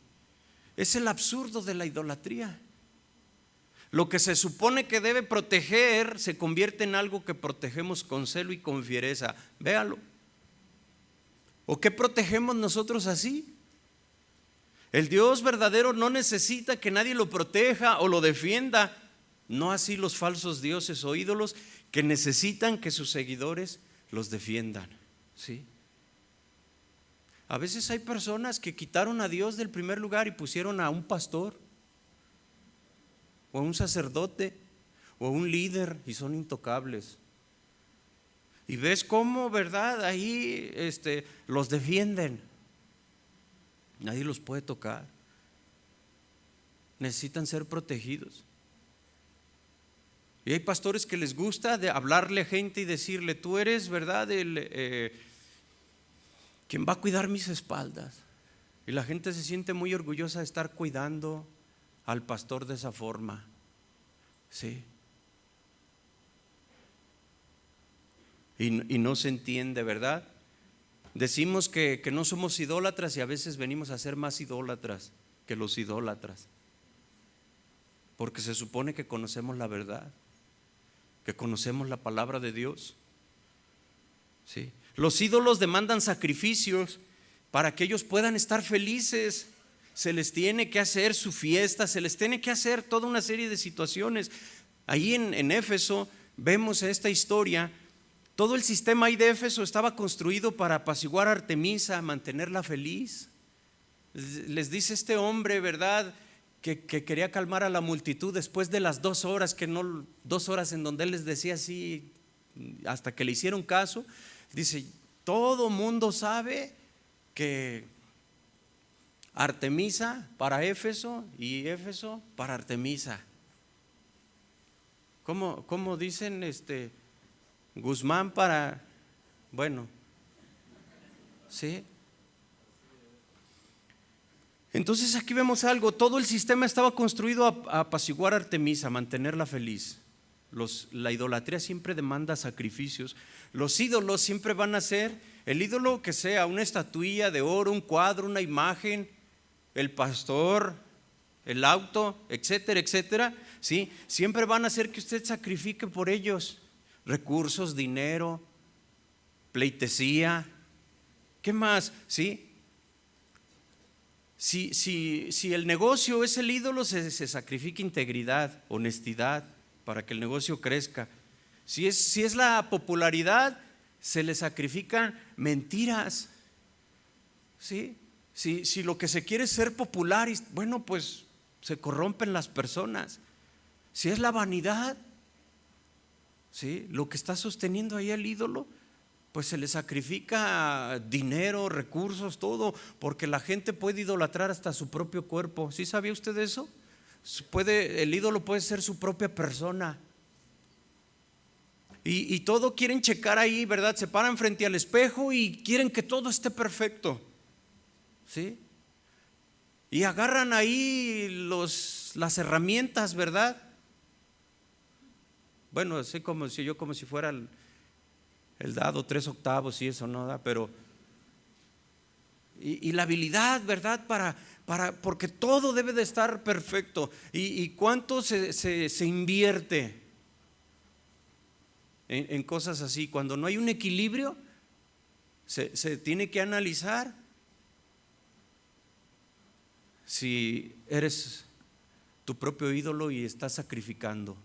Es el absurdo de la idolatría. Lo que se supone que debe proteger se convierte en algo que protegemos con celo y con fiereza. Véalo. ¿O qué protegemos nosotros así? El Dios verdadero no necesita que nadie lo proteja o lo defienda. No así los falsos dioses o ídolos que necesitan que sus seguidores los defiendan. ¿Sí? A veces hay personas que quitaron a Dios del primer lugar y pusieron a un pastor, o a un sacerdote, o a un líder, y son intocables. Y ves cómo, ¿verdad? Ahí los defienden. Nadie los puede tocar. Necesitan ser protegidos. Y hay pastores que les gusta de hablarle a gente y decirle: tú eres, ¿verdad?, quien va a cuidar mis espaldas. Y la gente se siente muy orgullosa de estar cuidando al pastor de esa forma. Sí. Y no se entiende, ¿verdad? Decimos que no somos idólatras y a veces venimos a ser más idólatras que los idólatras, porque se supone que conocemos la verdad, que conocemos la palabra de Dios. ¿Sí? Los ídolos demandan sacrificios para que ellos puedan estar felices. Se les tiene que hacer su fiesta, se les tiene que hacer toda una serie de situaciones. Ahí en Éfeso vemos esta historia. Todo el sistema ahí de Éfeso estaba construido para apaciguar a Artemisa, mantenerla feliz. Les dice este hombre, ¿verdad?, que quería calmar a la multitud después de las 2 horas, 2 horas en donde él les decía así, hasta que le hicieron caso. Dice: todo mundo sabe que Artemisa para Éfeso y Éfeso para Artemisa. ¿Cómo dicen? Guzmán para, bueno, ¿sí? Entonces aquí vemos algo. Todo el sistema estaba construido a apaciguar a Artemisa, a mantenerla feliz. La idolatría siempre demanda sacrificios. Los ídolos siempre van a ser, el ídolo que sea una estatuilla de oro, un cuadro, una imagen, el pastor, el auto, etcétera, etcétera, ¿sí? Siempre van a hacer que usted sacrifique por ellos recursos, dinero, pleitesía. ¿Qué más? ¿Sí? Si el negocio es el ídolo, se sacrifica integridad, honestidad, para que el negocio crezca. Si es la popularidad, se le sacrifican mentiras. ¿Sí? Si lo que se quiere es ser popular, bueno, pues se corrompen las personas. Si es la vanidad, ¿sí?, lo que está sosteniendo ahí el ídolo, pues se le sacrifica dinero, recursos, todo, porque la gente puede idolatrar hasta su propio cuerpo. ¿Sí sabía usted eso? El ídolo puede ser su propia persona. Y todo quieren checar ahí, ¿verdad? Se paran frente al espejo y quieren que todo esté perfecto, ¿sí? Y agarran ahí las herramientas, ¿verdad? Bueno, así como si fuera el dado 3/8 y eso, ¿no? Pero y la habilidad, ¿verdad? Porque todo debe de estar perfecto. ¿Y cuánto se invierte en cosas así? Cuando no hay un equilibrio, se tiene que analizar si eres tu propio ídolo y estás sacrificando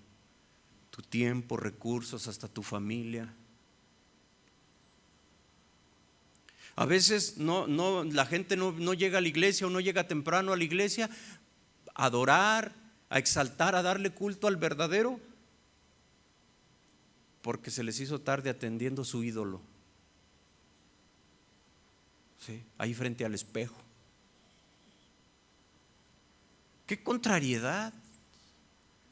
tu tiempo, recursos, hasta tu familia. A veces la gente no llega a la iglesia o no llega temprano a la iglesia a adorar, a exaltar, a darle culto al verdadero, porque se les hizo tarde atendiendo su ídolo, ¿sí?, ahí frente al espejo. Qué contrariedad.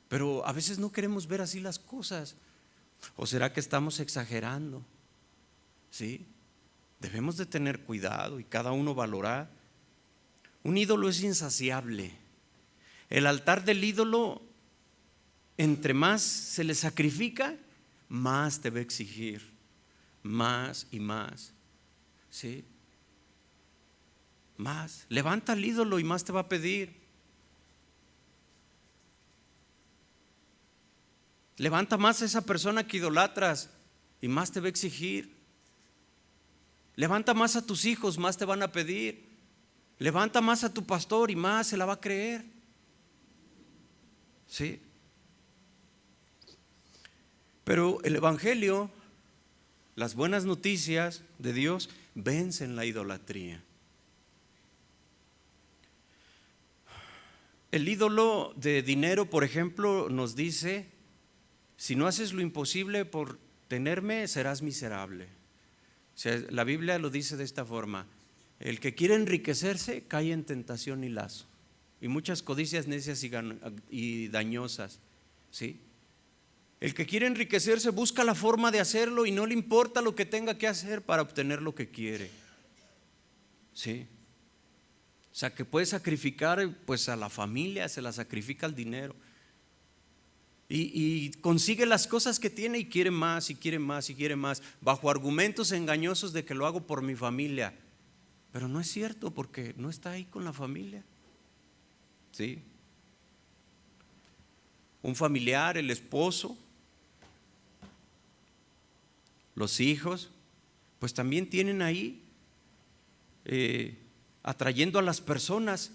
Pero a veces no queremos ver así las cosas. ¿O será que estamos exagerando? ¿Sí? Debemos de tener cuidado y cada uno valorar. Un ídolo es insaciable. El altar del ídolo, entre más se le sacrifica, más te va a exigir, más y más. ¿Sí? Más. Levanta el ídolo y más te va a pedir. Levanta más a esa persona que idolatras y más te va a exigir. Levanta más a tus hijos, más te van a pedir. Levanta más a tu pastor y más se la va a creer. ¿Sí? Pero el evangelio, las buenas noticias de Dios, vencen la idolatría. El ídolo de dinero, por ejemplo, nos dice: si no haces lo imposible por tenerme, serás miserable. O sea, la Biblia lo dice de esta forma: el que quiere enriquecerse cae en tentación y lazo, y muchas codicias necias y dañosas, ¿sí? El que quiere enriquecerse busca la forma de hacerlo y no le importa lo que tenga que hacer para obtener lo que quiere, ¿sí? O sea, que puede sacrificar pues a la familia, se la sacrifica al dinero. Y consigue las cosas que tiene y quiere más y quiere más y quiere más, bajo argumentos engañosos de que lo hago por mi familia. Pero no es cierto, porque no está ahí con la familia, ¿sí? Un familiar, el esposo, los hijos, pues también tienen ahí atrayendo a las personas.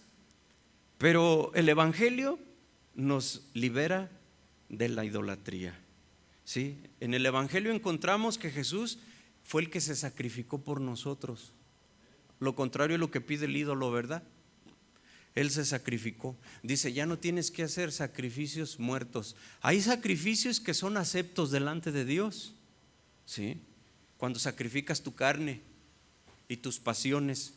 Pero el evangelio nos libera de la idolatría, ¿sí? En el evangelio encontramos que Jesús fue el que se sacrificó por nosotros. Lo contrario es lo que pide el ídolo, ¿verdad? Él se sacrificó. Dice: ya no tienes que hacer sacrificios muertos. Hay sacrificios que son aceptos delante de Dios, ¿sí? Cuando sacrificas tu carne y tus pasiones,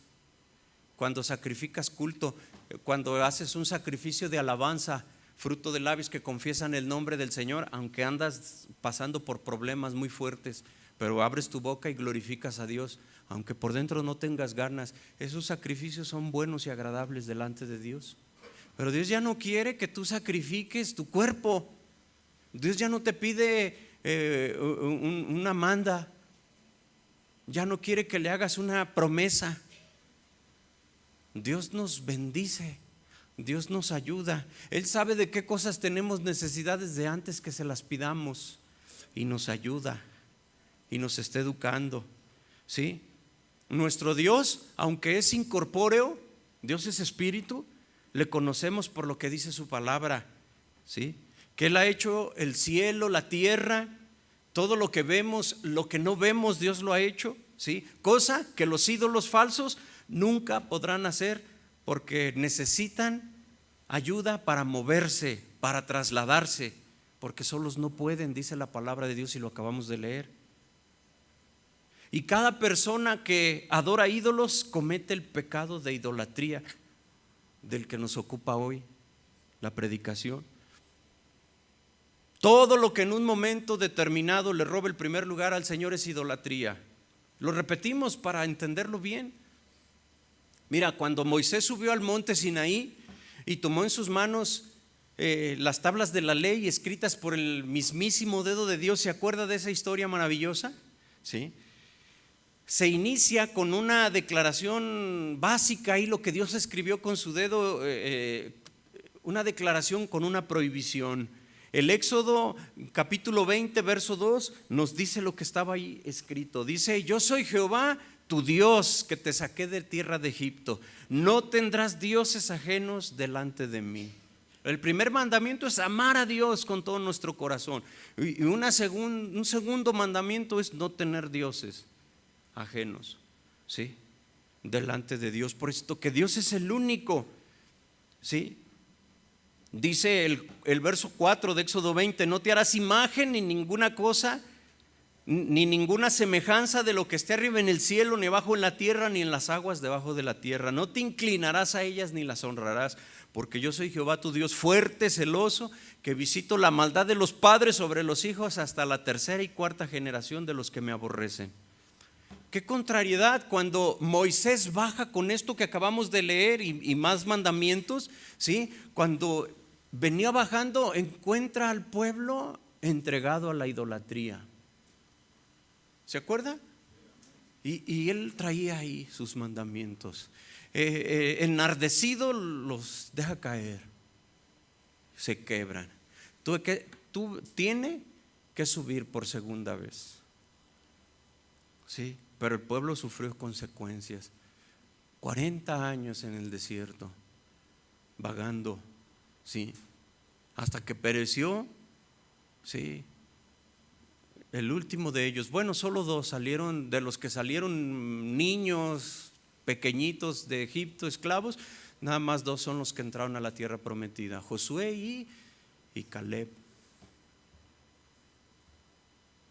cuando sacrificas culto, cuando haces un sacrificio de alabanza, fruto de labios que confiesan el nombre del Señor, aunque andas pasando por problemas muy fuertes, pero abres tu boca y glorificas a Dios, aunque por dentro no tengas ganas. Esos sacrificios son buenos y agradables delante de Dios. Pero Dios ya no quiere que tú sacrifiques tu cuerpo. Dios ya no te pide una manda. Ya no quiere que le hagas una promesa. Dios nos bendice, Dios nos ayuda. Él sabe de qué cosas tenemos necesidades de antes que se las pidamos, y nos ayuda y nos está educando. ¿sí? Nuestro Dios, aunque es incorpóreo, Dios es espíritu, le conocemos por lo que dice su palabra, ¿sí? Que Él ha hecho el cielo, la tierra, todo lo que vemos, lo que no vemos, Dios lo ha hecho, ¿sí? Cosa que los ídolos falsos nunca podrán hacer, porque necesitan ayuda para moverse, para trasladarse, porque solos no pueden, dice la palabra de Dios y lo acabamos de leer. Y cada persona que adora ídolos comete el pecado de idolatría del que nos ocupa hoy la predicación. Todo lo que en un momento determinado le roba el primer lugar al Señor es idolatría. Lo repetimos para entenderlo bien. Mira, cuando Moisés subió al monte Sinaí y tomó en sus manos las tablas de la ley escritas por el mismísimo dedo de Dios, ¿se acuerda de esa historia maravillosa? ¿Sí? Se inicia con una declaración básica ahí, lo que Dios escribió con su dedo, una declaración con una prohibición. El Éxodo capítulo 20 verso 2 nos dice lo que estaba ahí escrito. Dice: yo soy Jehová tu Dios, que te saqué de tierra de Egipto. No tendrás dioses ajenos delante de mí. El primer mandamiento es amar a Dios con todo nuestro corazón. Y un segundo mandamiento es no tener dioses ajenos, ¿sí? Delante de Dios. Por esto que Dios es el único, ¿sí? Dice el verso 4 de Éxodo 20: no te harás imagen ni ninguna cosa, ni ninguna semejanza de lo que esté arriba en el cielo, ni abajo en la tierra, ni en las aguas debajo de la tierra. No te inclinarás a ellas ni las honrarás, porque yo soy Jehová tu Dios, fuerte, celoso, que visito la maldad de los padres sobre los hijos hasta la tercera y cuarta generación de los que me aborrecen. Qué contrariedad cuando Moisés baja con esto que acabamos de leer y más mandamientos, ¿sí? Cuando venía bajando, encuentra al pueblo entregado a la idolatría. ¿Se acuerda? Y él traía ahí sus mandamientos. Enardecido los deja caer, se quebran. Tú tienes que subir por segunda vez, ¿sí? Pero el pueblo sufrió consecuencias. 40 años en el desierto, vagando, ¿sí? Hasta que pereció, ¿sí? El último de ellos, bueno, solo dos salieron, de los que salieron niños pequeñitos de Egipto, esclavos, nada más dos son los que entraron a la tierra prometida: Josué y Caleb.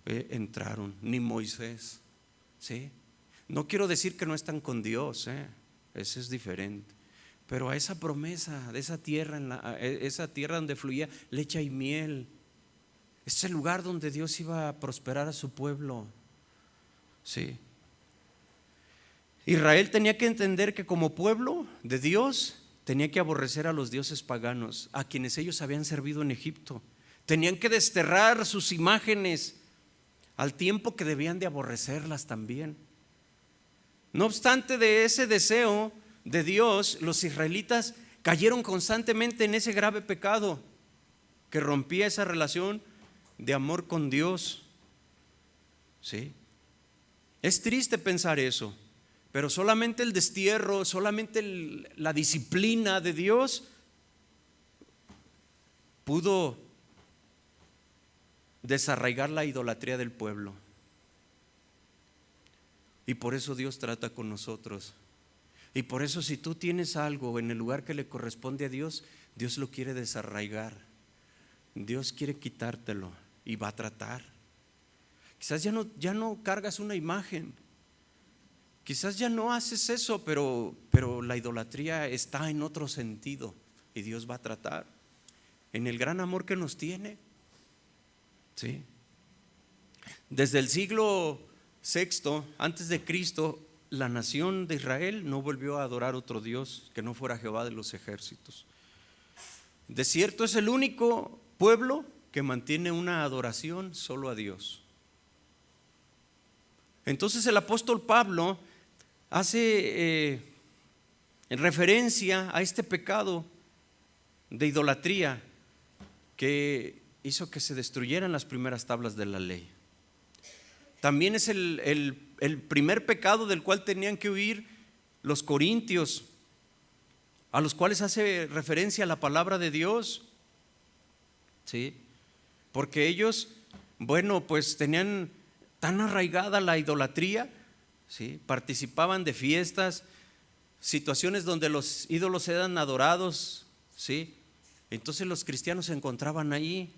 Entraron, ni Moisés, ¿sí? No quiero decir que no están con Dios, eso es diferente, pero a esa promesa de esa tierra, esa tierra donde fluía leche y miel, ese lugar donde Dios iba a prosperar a su pueblo, ¿sí? Israel tenía que entender que como pueblo de Dios tenía que aborrecer a los dioses paganos, a quienes ellos habían servido en Egipto. Tenían que desterrar sus imágenes, al tiempo que debían de aborrecerlas también. No obstante de ese deseo de Dios, los israelitas cayeron constantemente en ese grave pecado que rompía esa relación de amor con Dios, ¿sí? Es triste pensar eso, pero solamente el destierro, solamente la disciplina de Dios pudo desarraigar la idolatría del pueblo. Y por eso Dios trata con nosotros. Y por eso, si tú tienes algo en el lugar que le corresponde a Dios, Dios lo quiere desarraigar. Dios quiere quitártelo y va a tratar. Quizás ya no cargas una imagen, quizás ya no haces eso, pero la idolatría está en otro sentido y Dios va a tratar en el gran amor que nos tiene, ¿sí? Desde el siglo VI antes de Cristo, la nación de Israel no volvió a adorar otro Dios que no fuera Jehová de los ejércitos. De cierto, es el único pueblo que mantiene una adoración solo a Dios. Entonces el apóstol Pablo hace en referencia a este pecado de idolatría que hizo que se destruyeran las primeras tablas de la ley. También es el primer pecado del cual tenían que huir los corintios, a los cuales hace referencia la palabra de Dios, ¿sí? Porque ellos, bueno, pues tenían tan arraigada la idolatría, ¿sí? Participaban de fiestas, situaciones donde los ídolos eran adorados, ¿sí? Entonces los cristianos se encontraban ahí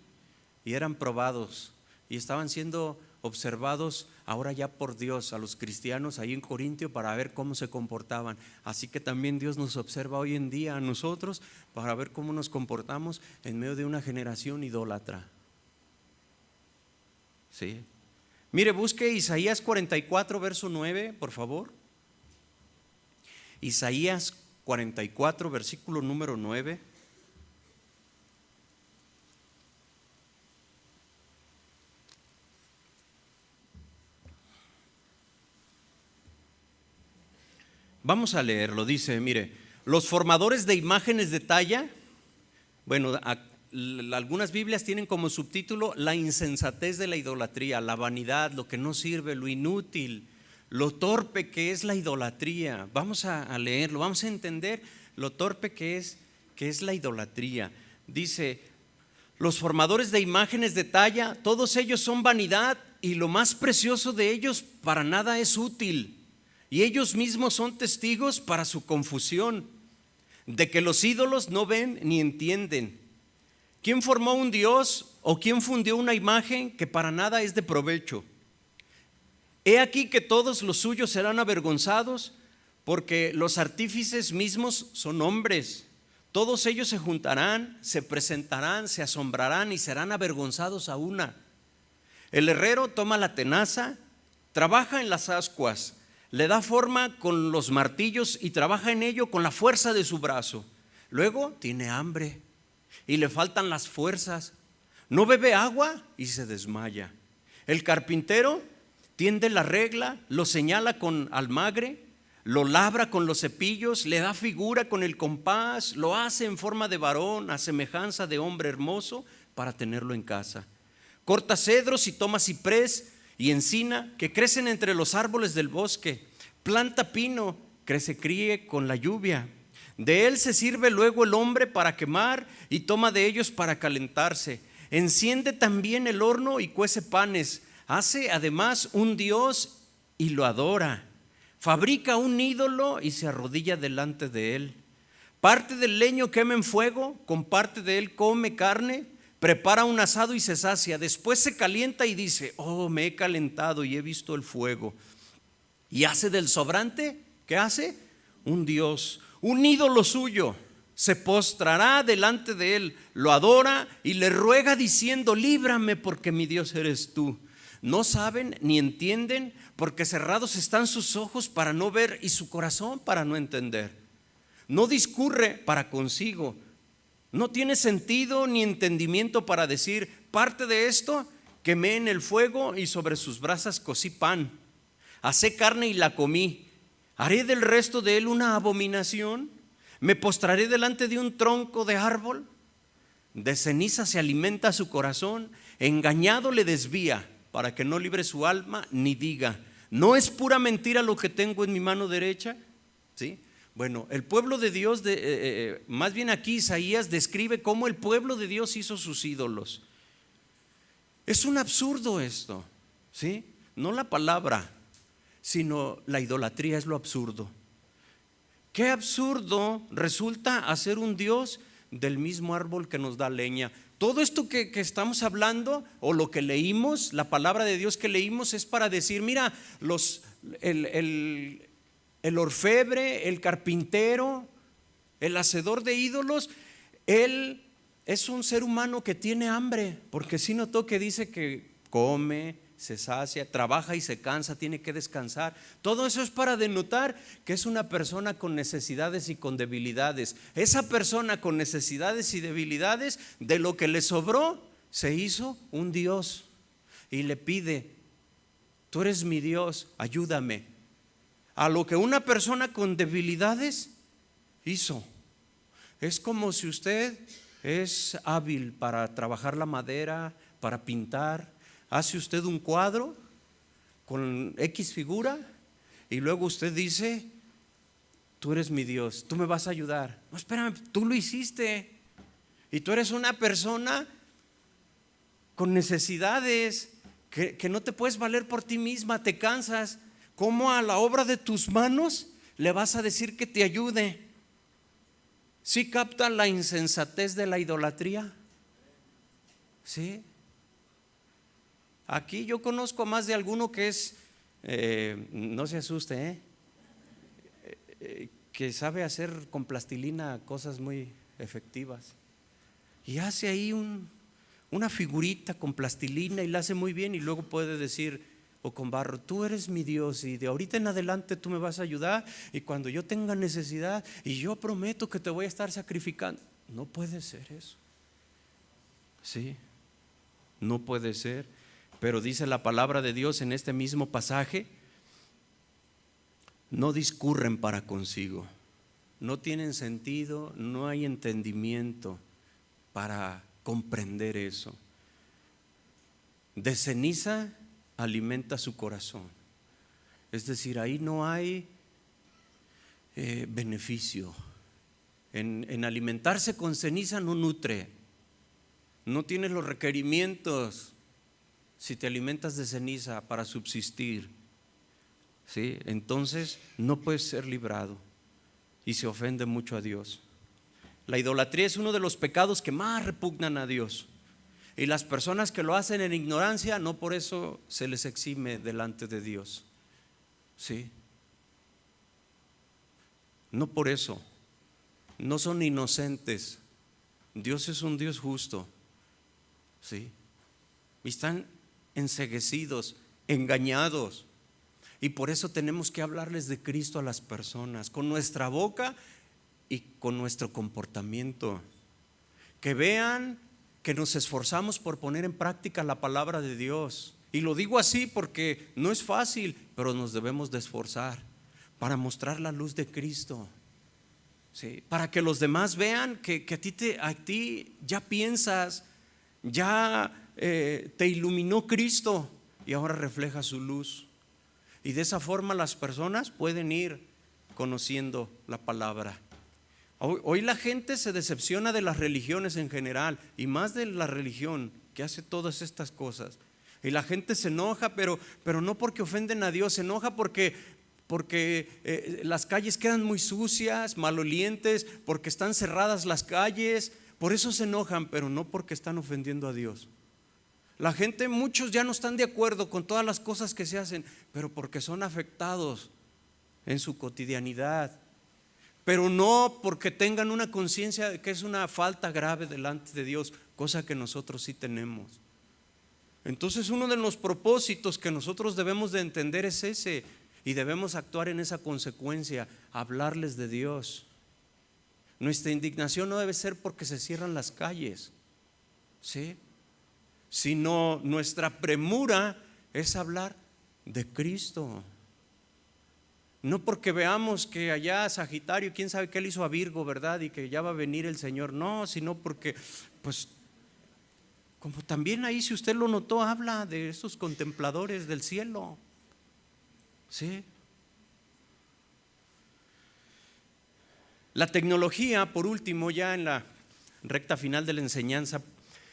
y eran probados y estaban siendo observados ahora ya por Dios a los cristianos ahí en Corintio para ver cómo se comportaban. Así que también Dios nos observa hoy en día a nosotros para ver cómo nos comportamos en medio de una generación idólatra. ¿Sí? Mire, busque Isaías 44, verso 9, por favor. Isaías 44, versículo número 9. Vamos a leerlo, dice, mire, los formadores de imágenes de talla, bueno, algunas Biblias tienen como subtítulo la insensatez de la idolatría, la vanidad, lo que no sirve, lo inútil, lo torpe que es la idolatría. Vamos a leerlo, vamos a entender lo torpe que es la idolatría. Dice, los formadores de imágenes de talla, todos ellos son vanidad y lo más precioso de ellos para nada es útil. Y ellos mismos son testigos para su confusión, de que los ídolos no ven ni entienden. ¿Quién formó un Dios o quién fundió una imagen que para nada es de provecho? He aquí que todos los suyos serán avergonzados, porque los artífices mismos son hombres. Todos ellos se juntarán, se presentarán, se asombrarán y serán avergonzados a una. El herrero toma la tenaza, trabaja en las ascuas, le da forma con los martillos y trabaja en ello con la fuerza de su brazo. Luego tiene hambre y le faltan las fuerzas. No bebe agua y se desmaya. El carpintero tiende la regla, lo señala con almagre, lo labra con los cepillos, le da figura con el compás, lo hace en forma de varón, a semejanza de hombre hermoso, para tenerlo en casa. Corta cedros y toma ciprés y encina que crecen entre los árboles del bosque. Planta pino que se críe con la lluvia. De él se sirve luego el hombre para quemar y toma de ellos para calentarse. Enciende también el horno y cuece panes. Hace además un dios y lo adora. Fabrica un ídolo y se arrodilla delante de él. Parte del leño quema en fuego, con parte de él come carne. Prepara un asado y se sacia. Después se calienta y dice: oh, me he calentado y he visto el fuego. Y hace del sobrante, ¿qué hace? Un dios, un ídolo suyo. Se postrará delante de él, lo adora y le ruega diciendo: líbrame, porque mi Dios eres tú. No saben ni entienden, porque cerrados están sus ojos para no ver y su corazón para no entender. No discurre para consigo. No tiene sentido ni entendimiento para decir: parte de esto quemé en el fuego y sobre sus brasas cocí pan. Asé carne y la comí. ¿Haré del resto de él una abominación? ¿Me postraré delante de un tronco de árbol? De ceniza se alimenta su corazón, engañado le desvía, para que no libre su alma ni diga: ¿no es pura mentira lo que tengo en mi mano derecha? ¿Sí? Bueno, el pueblo de Dios, más bien aquí Isaías describe cómo el pueblo de Dios hizo sus ídolos. Es un absurdo esto, ¿sí? No la palabra, sino la idolatría es lo absurdo. Qué absurdo resulta hacer un Dios del mismo árbol que nos da leña. Todo esto que estamos hablando, o lo que leímos, la palabra de Dios que leímos, es para decir: mira, el orfebre, el carpintero, el hacedor de ídolos, él es un ser humano que tiene hambre, porque si notó que dice que come, se sacia, trabaja y se cansa, tiene que descansar. Todo eso es para denotar que es una persona con necesidades y con debilidades. Esa persona con necesidades y debilidades, de lo que le sobró, se hizo un Dios y le pide: tú eres mi Dios, ayúdame. A lo que una persona con debilidades hizo. Es como si usted es hábil para trabajar la madera, para pintar. Hace usted un cuadro, con X figura y luego usted dice, tú eres mi Dios, tú me vas a ayudar. No, espérame, tú lo hiciste y tú eres una persona con necesidades que no te puedes valer por ti misma, te cansas. ¿Cómo a la obra de tus manos le vas a decir que te ayude? ¿Sí captan la insensatez de la idolatría? ¿Sí? Aquí yo conozco a más de alguno que es, no se asuste, que sabe hacer con plastilina cosas muy efectivas. Y hace ahí una figurita con plastilina y la hace muy bien y luego puede decir, o con barro, tú eres mi Dios y de ahorita en adelante tú me vas a ayudar y cuando yo tenga necesidad y yo prometo que te voy a estar sacrificando. No puede ser eso. Sí, no puede ser. Pero dice la palabra de Dios en este mismo pasaje, no discurren para consigo, no tienen sentido, no hay entendimiento para comprender eso. De ceniza alimenta su corazón. Es decir, ahí no hay beneficio. En alimentarse con ceniza no nutre, no tienes los requerimientos si te alimentas de ceniza para subsistir. ¿Sí? Entonces no puedes ser librado y se ofende mucho a Dios. La idolatría es uno de los pecados que más repugnan a Dios. Y las personas que lo hacen en ignorancia, no por eso se les exime delante de Dios. ¿Sí? No por eso. No son inocentes. Dios es un Dios justo. ¿Sí? Y están enceguecidos, engañados. Y por eso tenemos que hablarles de Cristo a las personas, con nuestra boca y con nuestro comportamiento. Que vean que nos esforzamos por poner en práctica la palabra de Dios. Y lo digo así porque no es fácil, pero nos debemos de esforzar para mostrar la luz de Cristo. ¿Sí? Para que los demás vean que a ti ya piensas, ya te iluminó Cristo y ahora refleja su luz. Y de esa forma las personas pueden ir conociendo la palabra. Hoy la gente se decepciona de las religiones en general y más de la religión que hace todas estas cosas. Y la gente se enoja, pero no porque ofenden a Dios, se enoja porque las calles quedan muy sucias, malolientes, porque están cerradas las calles. Por eso se enojan, pero no porque están ofendiendo a Dios. La gente, muchos ya no están de acuerdo con todas las cosas que se hacen, pero porque son afectados en su cotidianidad. Pero no porque tengan una conciencia de que es una falta grave delante de Dios, cosa que nosotros sí tenemos. Entonces uno de los propósitos que nosotros debemos de entender es ese, y debemos actuar en esa consecuencia, hablarles de Dios. Nuestra indignación no debe ser porque se cierran las calles, ¿sí? Sino nuestra premura es hablar de Cristo. No porque veamos que allá Sagitario, quién sabe qué le hizo a Virgo, ¿verdad? Y que ya va a venir el Señor. No, sino porque, pues, como también ahí, si usted lo notó, habla de esos contempladores del cielo. ¿Sí? La tecnología, por último, ya en la recta final de la enseñanza,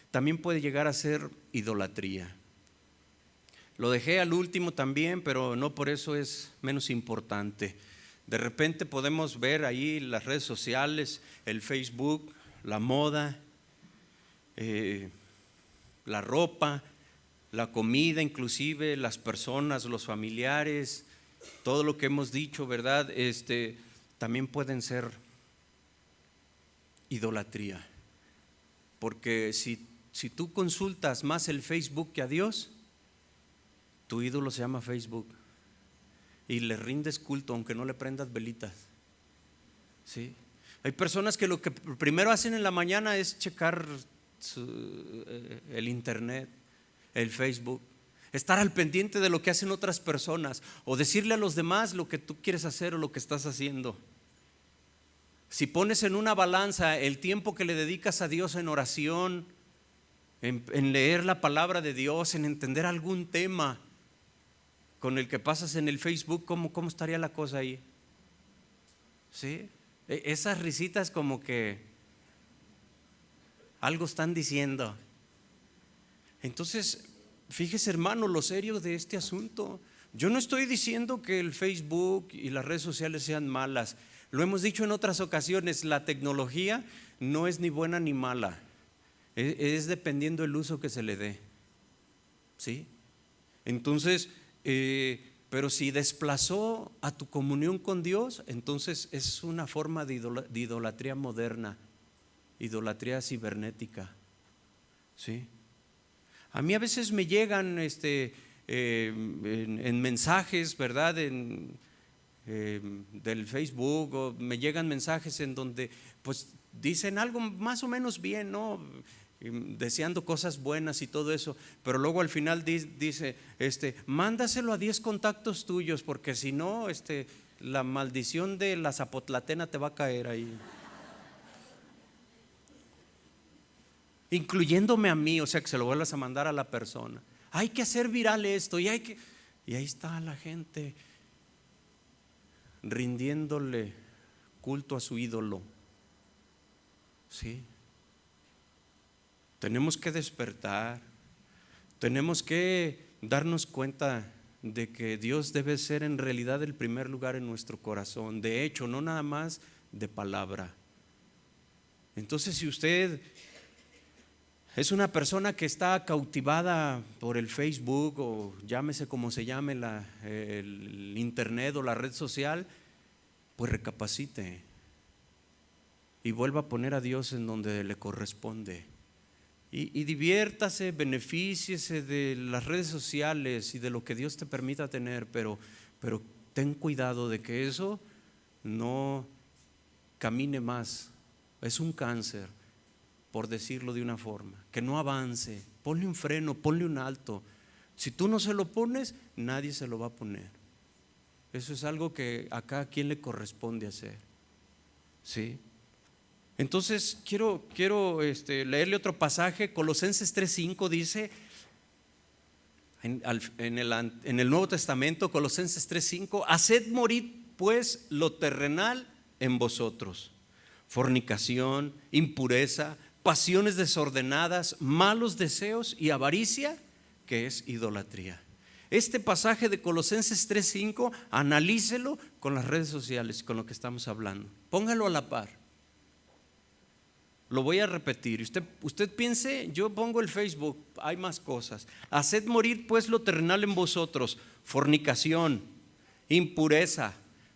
también puede llegar a ser idolatría. Lo dejé al último también, pero no por eso es menos importante. De repente podemos ver ahí las redes sociales, el Facebook, la moda, la ropa, la comida, inclusive las personas, los familiares, todo lo que hemos dicho, ¿verdad? También pueden ser idolatría. Porque si tú consultas más el Facebook que a Dios, tu ídolo se llama Facebook y le rindes culto aunque no le prendas velitas. ¿Sí? Hay personas que lo que primero hacen en la mañana es checar el internet, el Facebook, estar al pendiente de lo que hacen otras personas o decirle a los demás lo que tú quieres hacer o lo que estás haciendo. Si pones en una balanza el tiempo que le dedicas a Dios en oración, en leer la palabra de Dios, en entender algún tema, con el que pasas en el Facebook, ¿cómo estaría la cosa ahí? ¿Sí? Esas risitas como que algo están diciendo. Entonces, fíjese, hermano, lo serio de este asunto. Yo no estoy diciendo que el Facebook y las redes sociales sean malas. Lo hemos dicho en otras ocasiones, la tecnología no es ni buena ni mala. Es dependiendo el uso que se le dé. ¿Sí? Entonces, pero si desplazó a tu comunión con Dios, entonces es una forma de idolatría moderna, idolatría cibernética. ¿Sí? A mí a veces me llegan en mensajes, ¿verdad? Del Facebook, o me llegan mensajes en donde pues dicen algo más o menos bien, ¿no? Deseando cosas buenas y todo eso, pero luego al final dice, mándaselo a 10 contactos tuyos, porque si no, la maldición de la zapotlatena te va a caer ahí. Incluyéndome a mí, o sea que se lo vuelvas a mandar a la persona. Hay que hacer viral esto y ahí está la gente rindiéndole culto a su ídolo. Sí. Tenemos que despertar, tenemos que darnos cuenta de que Dios debe ser en realidad el primer lugar en nuestro corazón. De hecho, no nada más de palabra. Entonces, si usted es una persona que está cautivada por el Facebook, o llámese como se llame el internet o la red social, pues recapacite y vuelva a poner a Dios en donde le corresponde. Y diviértase, benefíciese de las redes sociales y de lo que Dios te permita tener, pero ten cuidado de que eso no camine más. Es un cáncer, por decirlo de una forma, que no avance. Ponle un freno, ponle un alto. Si tú no se lo pones, nadie se lo va a poner. Eso es algo que a cada quien le corresponde hacer. ¿Sí? Entonces quiero leerle otro pasaje. Colosenses 3:5 dice en el Nuevo Testamento, Colosenses 3:5: haced morir pues lo terrenal en vosotros: fornicación, impureza, pasiones desordenadas, malos deseos y avaricia, que es idolatría. Este pasaje de Colosenses 3:5, analícelo con las redes sociales, con lo que estamos hablando. Póngalo a la par. Lo voy a repetir. Usted piense, yo pongo el Facebook, hay más cosas. Haced morir pues lo terrenal en vosotros: fornicación, impureza,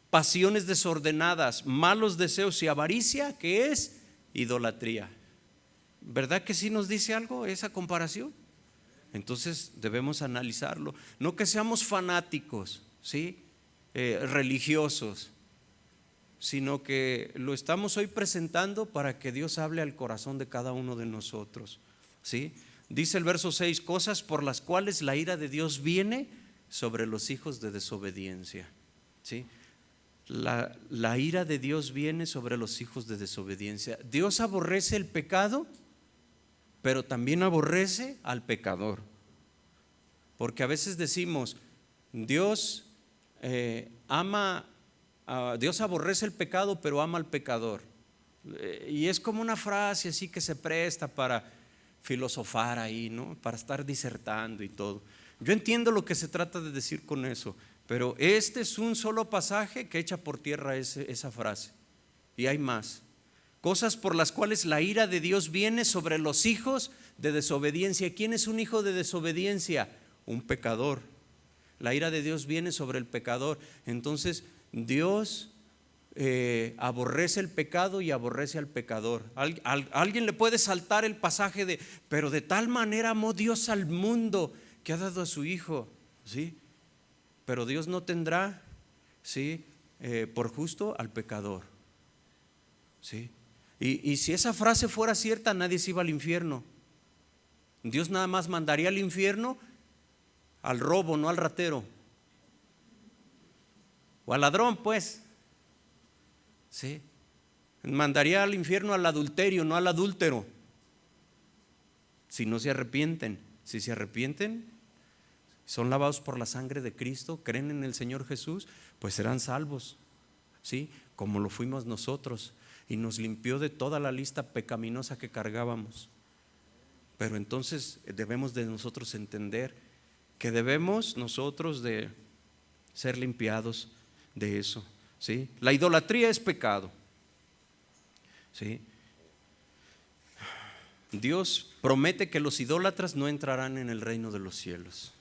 pasiones desordenadas, malos deseos y avaricia, que es idolatría. ¿Verdad que sí nos dice algo esa comparación? Entonces debemos analizarlo. No que seamos fanáticos, ¿sí? Religiosos, sino que lo estamos hoy presentando para que Dios hable al corazón de cada uno de nosotros. ¿Sí? Dice el verso 6: cosas por las cuales la ira de Dios viene sobre los hijos de desobediencia. ¿Sí? La ira de Dios viene sobre los hijos de desobediencia. Dios aborrece el pecado, pero también aborrece al pecador. Porque a veces decimos, Dios Dios aborrece el pecado, pero ama al pecador. Y es como una frase así que se presta para filosofar ahí, ¿no? Para estar disertando y todo. Yo entiendo lo que se trata de decir con eso, pero este es un solo pasaje que echa por tierra esa frase. Y hay más. Cosas por las cuales la ira de Dios viene sobre los hijos de desobediencia. ¿Quién es un hijo de desobediencia? Un pecador. La ira de Dios viene sobre el pecador. Entonces Dios aborrece el pecado y aborrece al pecador. Alguien le puede saltar el pasaje de, pero de tal manera amó Dios al mundo que ha dado a su hijo, ¿sí? Pero Dios no tendrá, ¿sí? Por justo al pecador, ¿sí? Y si esa frase fuera cierta, nadie se iba al infierno. Dios nada más mandaría al infierno al robo, no al ratero, o al ladrón, pues. ¿Sí? Mandaría al infierno al adulterio, no al adúltero, si no se arrepienten. Si se arrepienten, son lavados por la sangre de Cristo, creen en el Señor Jesús, pues serán salvos, ¿sí? Como lo fuimos nosotros, y nos limpió de toda la lista pecaminosa que cargábamos. Pero entonces debemos de nosotros entender que debemos nosotros de ser limpiados de eso, ¿sí? La idolatría es pecado, ¿sí? Dios promete que los idólatras no entrarán en el reino de los cielos.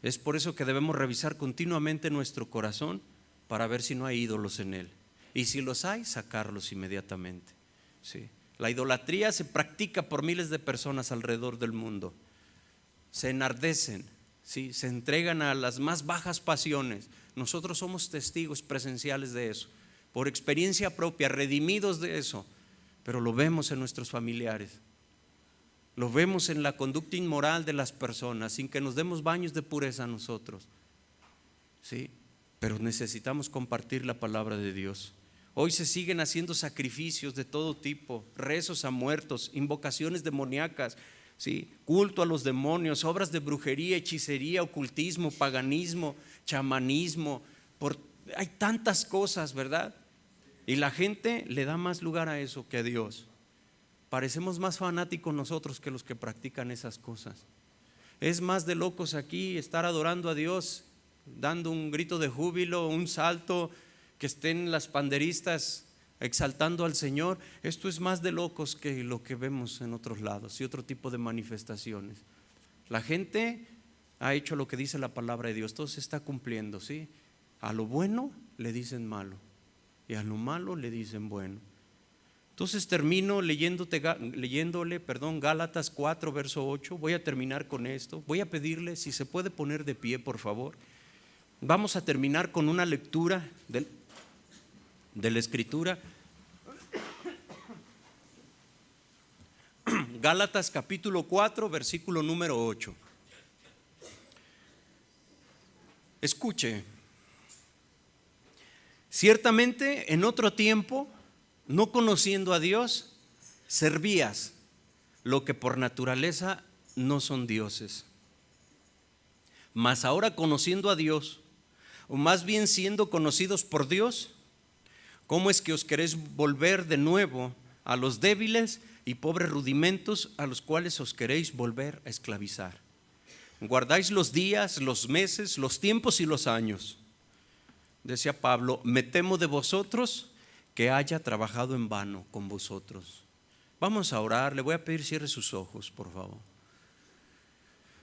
Es por eso que debemos revisar continuamente nuestro corazón para ver si no hay ídolos en él. Y si los hay, sacarlos inmediatamente, ¿sí? La idolatría se practica por miles de personas alrededor del mundo. Se enardecen, ¿sí? Se entregan a las más bajas pasiones. Nosotros somos testigos presenciales de eso, por experiencia propia, redimidos de eso. Pero lo vemos en nuestros familiares, lo vemos en la conducta inmoral de las personas, sin que nos demos baños de pureza a nosotros, ¿sí? Pero necesitamos compartir la palabra de Dios. Hoy se siguen haciendo sacrificios de todo tipo, rezos a muertos, invocaciones demoníacas, ¿sí? Culto a los demonios, obras de brujería, hechicería, ocultismo, paganismo, chamanismo. Hay tantas cosas, ¿verdad? Y la gente le da más lugar a eso que a Dios. Parecemos más fanáticos nosotros que los que practican esas cosas. Es más de locos aquí estar adorando a Dios, dando un grito de júbilo, un salto, que estén las panderistas exaltando al Señor. Esto es más de locos que lo que vemos en otros lados y otro tipo de manifestaciones. La gente ha hecho lo que dice la palabra de Dios, todo se está cumpliendo, ¿sí? A lo bueno le dicen malo y a lo malo le dicen bueno. Entonces termino leyéndole Gálatas 4 verso 8. Voy a terminar con esto. Voy a pedirle si se puede poner de pie, por favor. Vamos a terminar con una lectura de la Escritura. Gálatas capítulo 4 versículo número 8. Escuche. Ciertamente en otro tiempo, no conociendo a Dios, servías lo que por naturaleza no son dioses. Mas ahora conociendo a Dios, o más bien siendo conocidos por Dios, ¿cómo es que os queréis volver de nuevo a los débiles y pobres rudimentos a los cuales os queréis volver a esclavizar? Guardáis los días, los meses, los tiempos y los años. Decía Pablo, me temo de vosotros que haya trabajado en vano con vosotros. Vamos a orar, le voy a pedir cierre sus ojos, por favor.